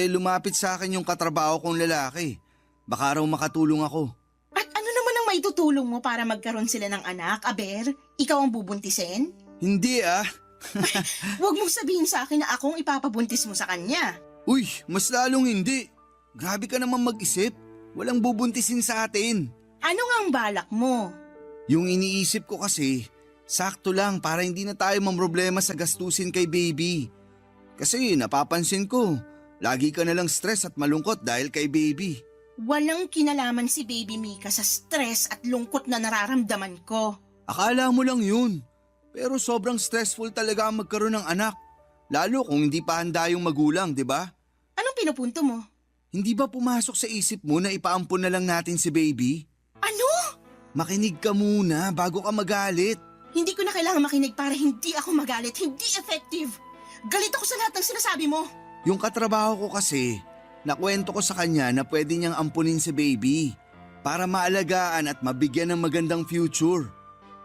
Lumapit sa akin yung katrabaho kong lalaki. Baka raw makatulong ako.
At ano naman ang maitutulong mo para magkaroon sila ng anak, Aber? Ikaw ang bubuntisin?
Hindi ah.
Huwag mong sabihin sa akin na akong ipapabuntis mo sa kanya.
Uy, mas lalong hindi. Grabe ka naman mag-isip. Walang bubuntisin sa atin.
Ano nga ang balak mo?
Yung iniisip ko kasi, sakto lang para hindi na tayo mamroblema sa gastusin kay baby. Kasi napapansin ko, lagi ka nalang stress at malungkot dahil kay baby.
Walang kinalaman si Baby Mika sa stress at lungkot na nararamdaman ko.
Akala mo lang yun. Pero sobrang stressful talaga ang magkaroon ng anak. Lalo kung hindi pa handa yung magulang, di ba?
Anong pinupunto mo?
Hindi ba pumasok sa isip mo na ipaampon na lang natin si baby?
Ano?
Makinig ka muna bago ka magalit.
Hindi ko na kailangan makinig para hindi ako magalit. Hindi effective. Galit ako sa lahat ng sinasabi mo.
Yung katrabaho ko kasi, nakwento ko sa kanya na pwede niyang ampunin si baby para maalagaan at mabigyan ng magandang future.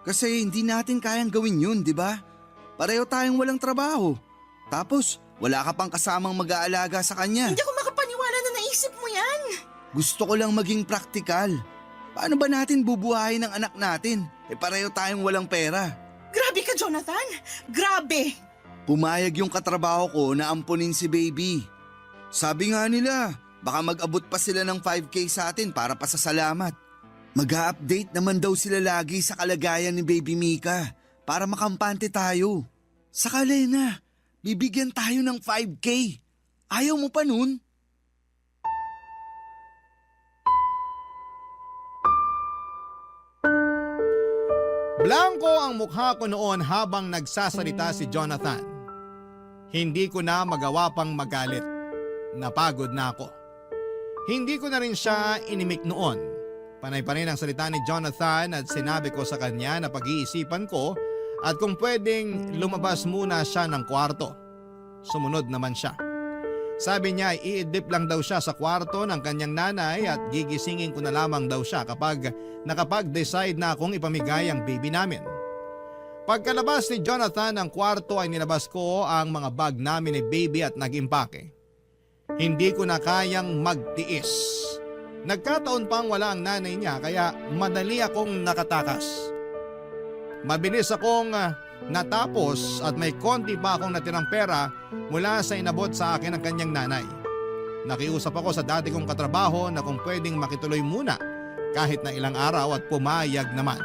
Kasi hindi natin kayang gawin yun, di ba? Pareho tayong walang trabaho. Tapos, wala ka pang kasamang mag-aalaga sa kanya.
Hindi ako makapaniwala na naisip mo yan.
Gusto ko lang maging praktikal. Paano ba natin bubuhayin ang anak natin? Pareho tayong walang pera.
Grabe ka, Jonathan. Grabe.
Pumayag yung katrabaho ko na ampunin si baby. Sabi nga nila, baka mag-abot pa sila ng 5K sa atin para pasasalamat. Mag-a-update naman daw sila lagi sa kalagayan ni Baby Mika para makampante tayo. Saka Lena, bibigyan tayo ng 5K. Ayaw mo pa nun?
Blanco ang mukha ko noon habang nagsasalita si Jonathan. Hindi ko na magawa pang magalit. Napagod na ako. Hindi ko na rin siya inimik noon. Panay pa rin ang salita ni Jonathan at sinabi ko sa kanya na pag-iisipan ko at kung pwedeng lumabas muna siya ng kwarto. Sumunod naman siya. Sabi niya iidlip lang daw siya sa kwarto ng kanyang nanay at gigisingin ko na lamang daw siya kapag nakapag-decide na akong ipamigay ang baby namin. Pagkalabas ni Jonathan ng kwarto ay nilabas ko ang mga bag namin ni baby at nag-impake. Hindi ko na kayang magtiis. Nagkataon pang wala ang nanay niya kaya madali akong nakatakas. Mabilis akong natapos at may konti pa akong natirang pera mula sa inabot sa akin ng kanyang nanay. Nakiusap ako sa dati kong katrabaho na kung pwedeng makituloy muna kahit na ilang araw at pumayag naman.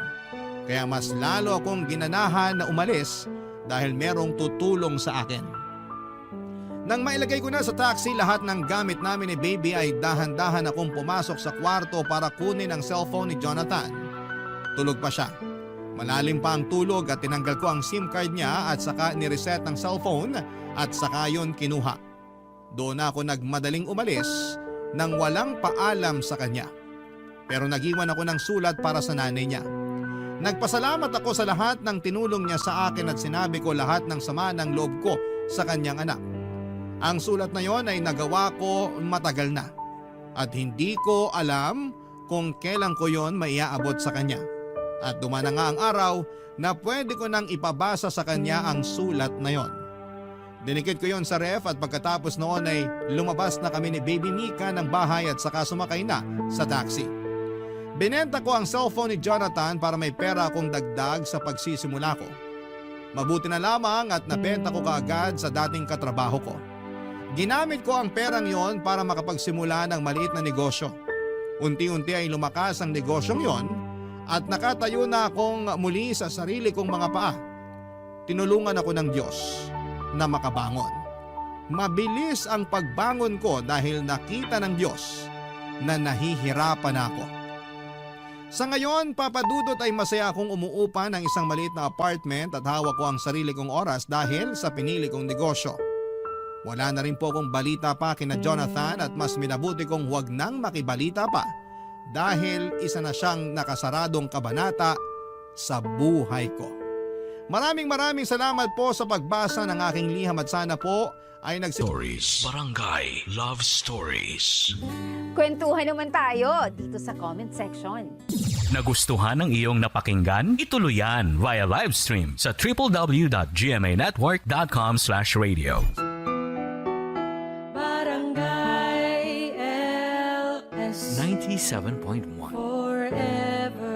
Kaya mas lalo akong ginanahan na umalis dahil merong tutulong sa akin. Nang mailagay ko na sa taxi lahat ng gamit namin ni baby ay dahan-dahan akong pumasok sa kwarto para kunin ang cellphone ni Jonathan. Tulog pa siya. Malalim pa ang tulog at tinanggal ko ang SIM card niya at saka nireset ang cellphone at saka yon kinuha. Doon ako nagmadaling umalis nang walang paalam sa kanya. Pero nag-iwan ako ng sulat para sa nanay niya. Nagpasalamat ako sa lahat ng tinulong niya sa akin at sinabi ko lahat ng sama ng loob ko sa kanyang anak. Ang sulat na yon ay nagawa ko matagal na at hindi ko alam kung kailan ko yon maiaabot sa kanya. At dumaan na nga ang araw na pwede ko nang ipabasa sa kanya ang sulat na yon. Dinikit ko yon sa ref at pagkatapos noon ay lumabas na kami ni Baby Mika ng bahay at saka sumakay na sa taxi. Binenta ko ang cellphone ni Jonathan para may pera akong dagdag sa pagsisimula ko. Mabuti na lamang at nabenta ko kaagad sa dating katrabaho ko. Ginamit ko ang perang yon para makapagsimula ng maliit na negosyo. Unti-unti ay lumakas ang negosyong yon at nakatayo na akong muli sa sarili kong mga paa. Tinulungan ako ng Diyos na makabangon. Mabilis ang pagbangon ko dahil nakita ng Diyos na nahihirapan ako. Sa ngayon, papadudot ay masaya akong umuupa ng isang maliit na apartment at hawak ko ang sarili kong oras dahil sa pinili kong negosyo. Wala na rin po akong balita pa kina Jonathan at mas minabuti kong huwag nang makibalita pa dahil isa na siyang nakasaradong kabanata sa buhay ko. Maraming salamat po sa pagbasa ng aking liham at sana po ay
Stories. Barangay Love Stories.
Kwentuhan naman tayo dito sa comment section.
Nagustuhan ng iyong napakinggan? Ituloy yan via live stream sa www.gmanetwork.com/radio.
Barangay LS
97.1
Forever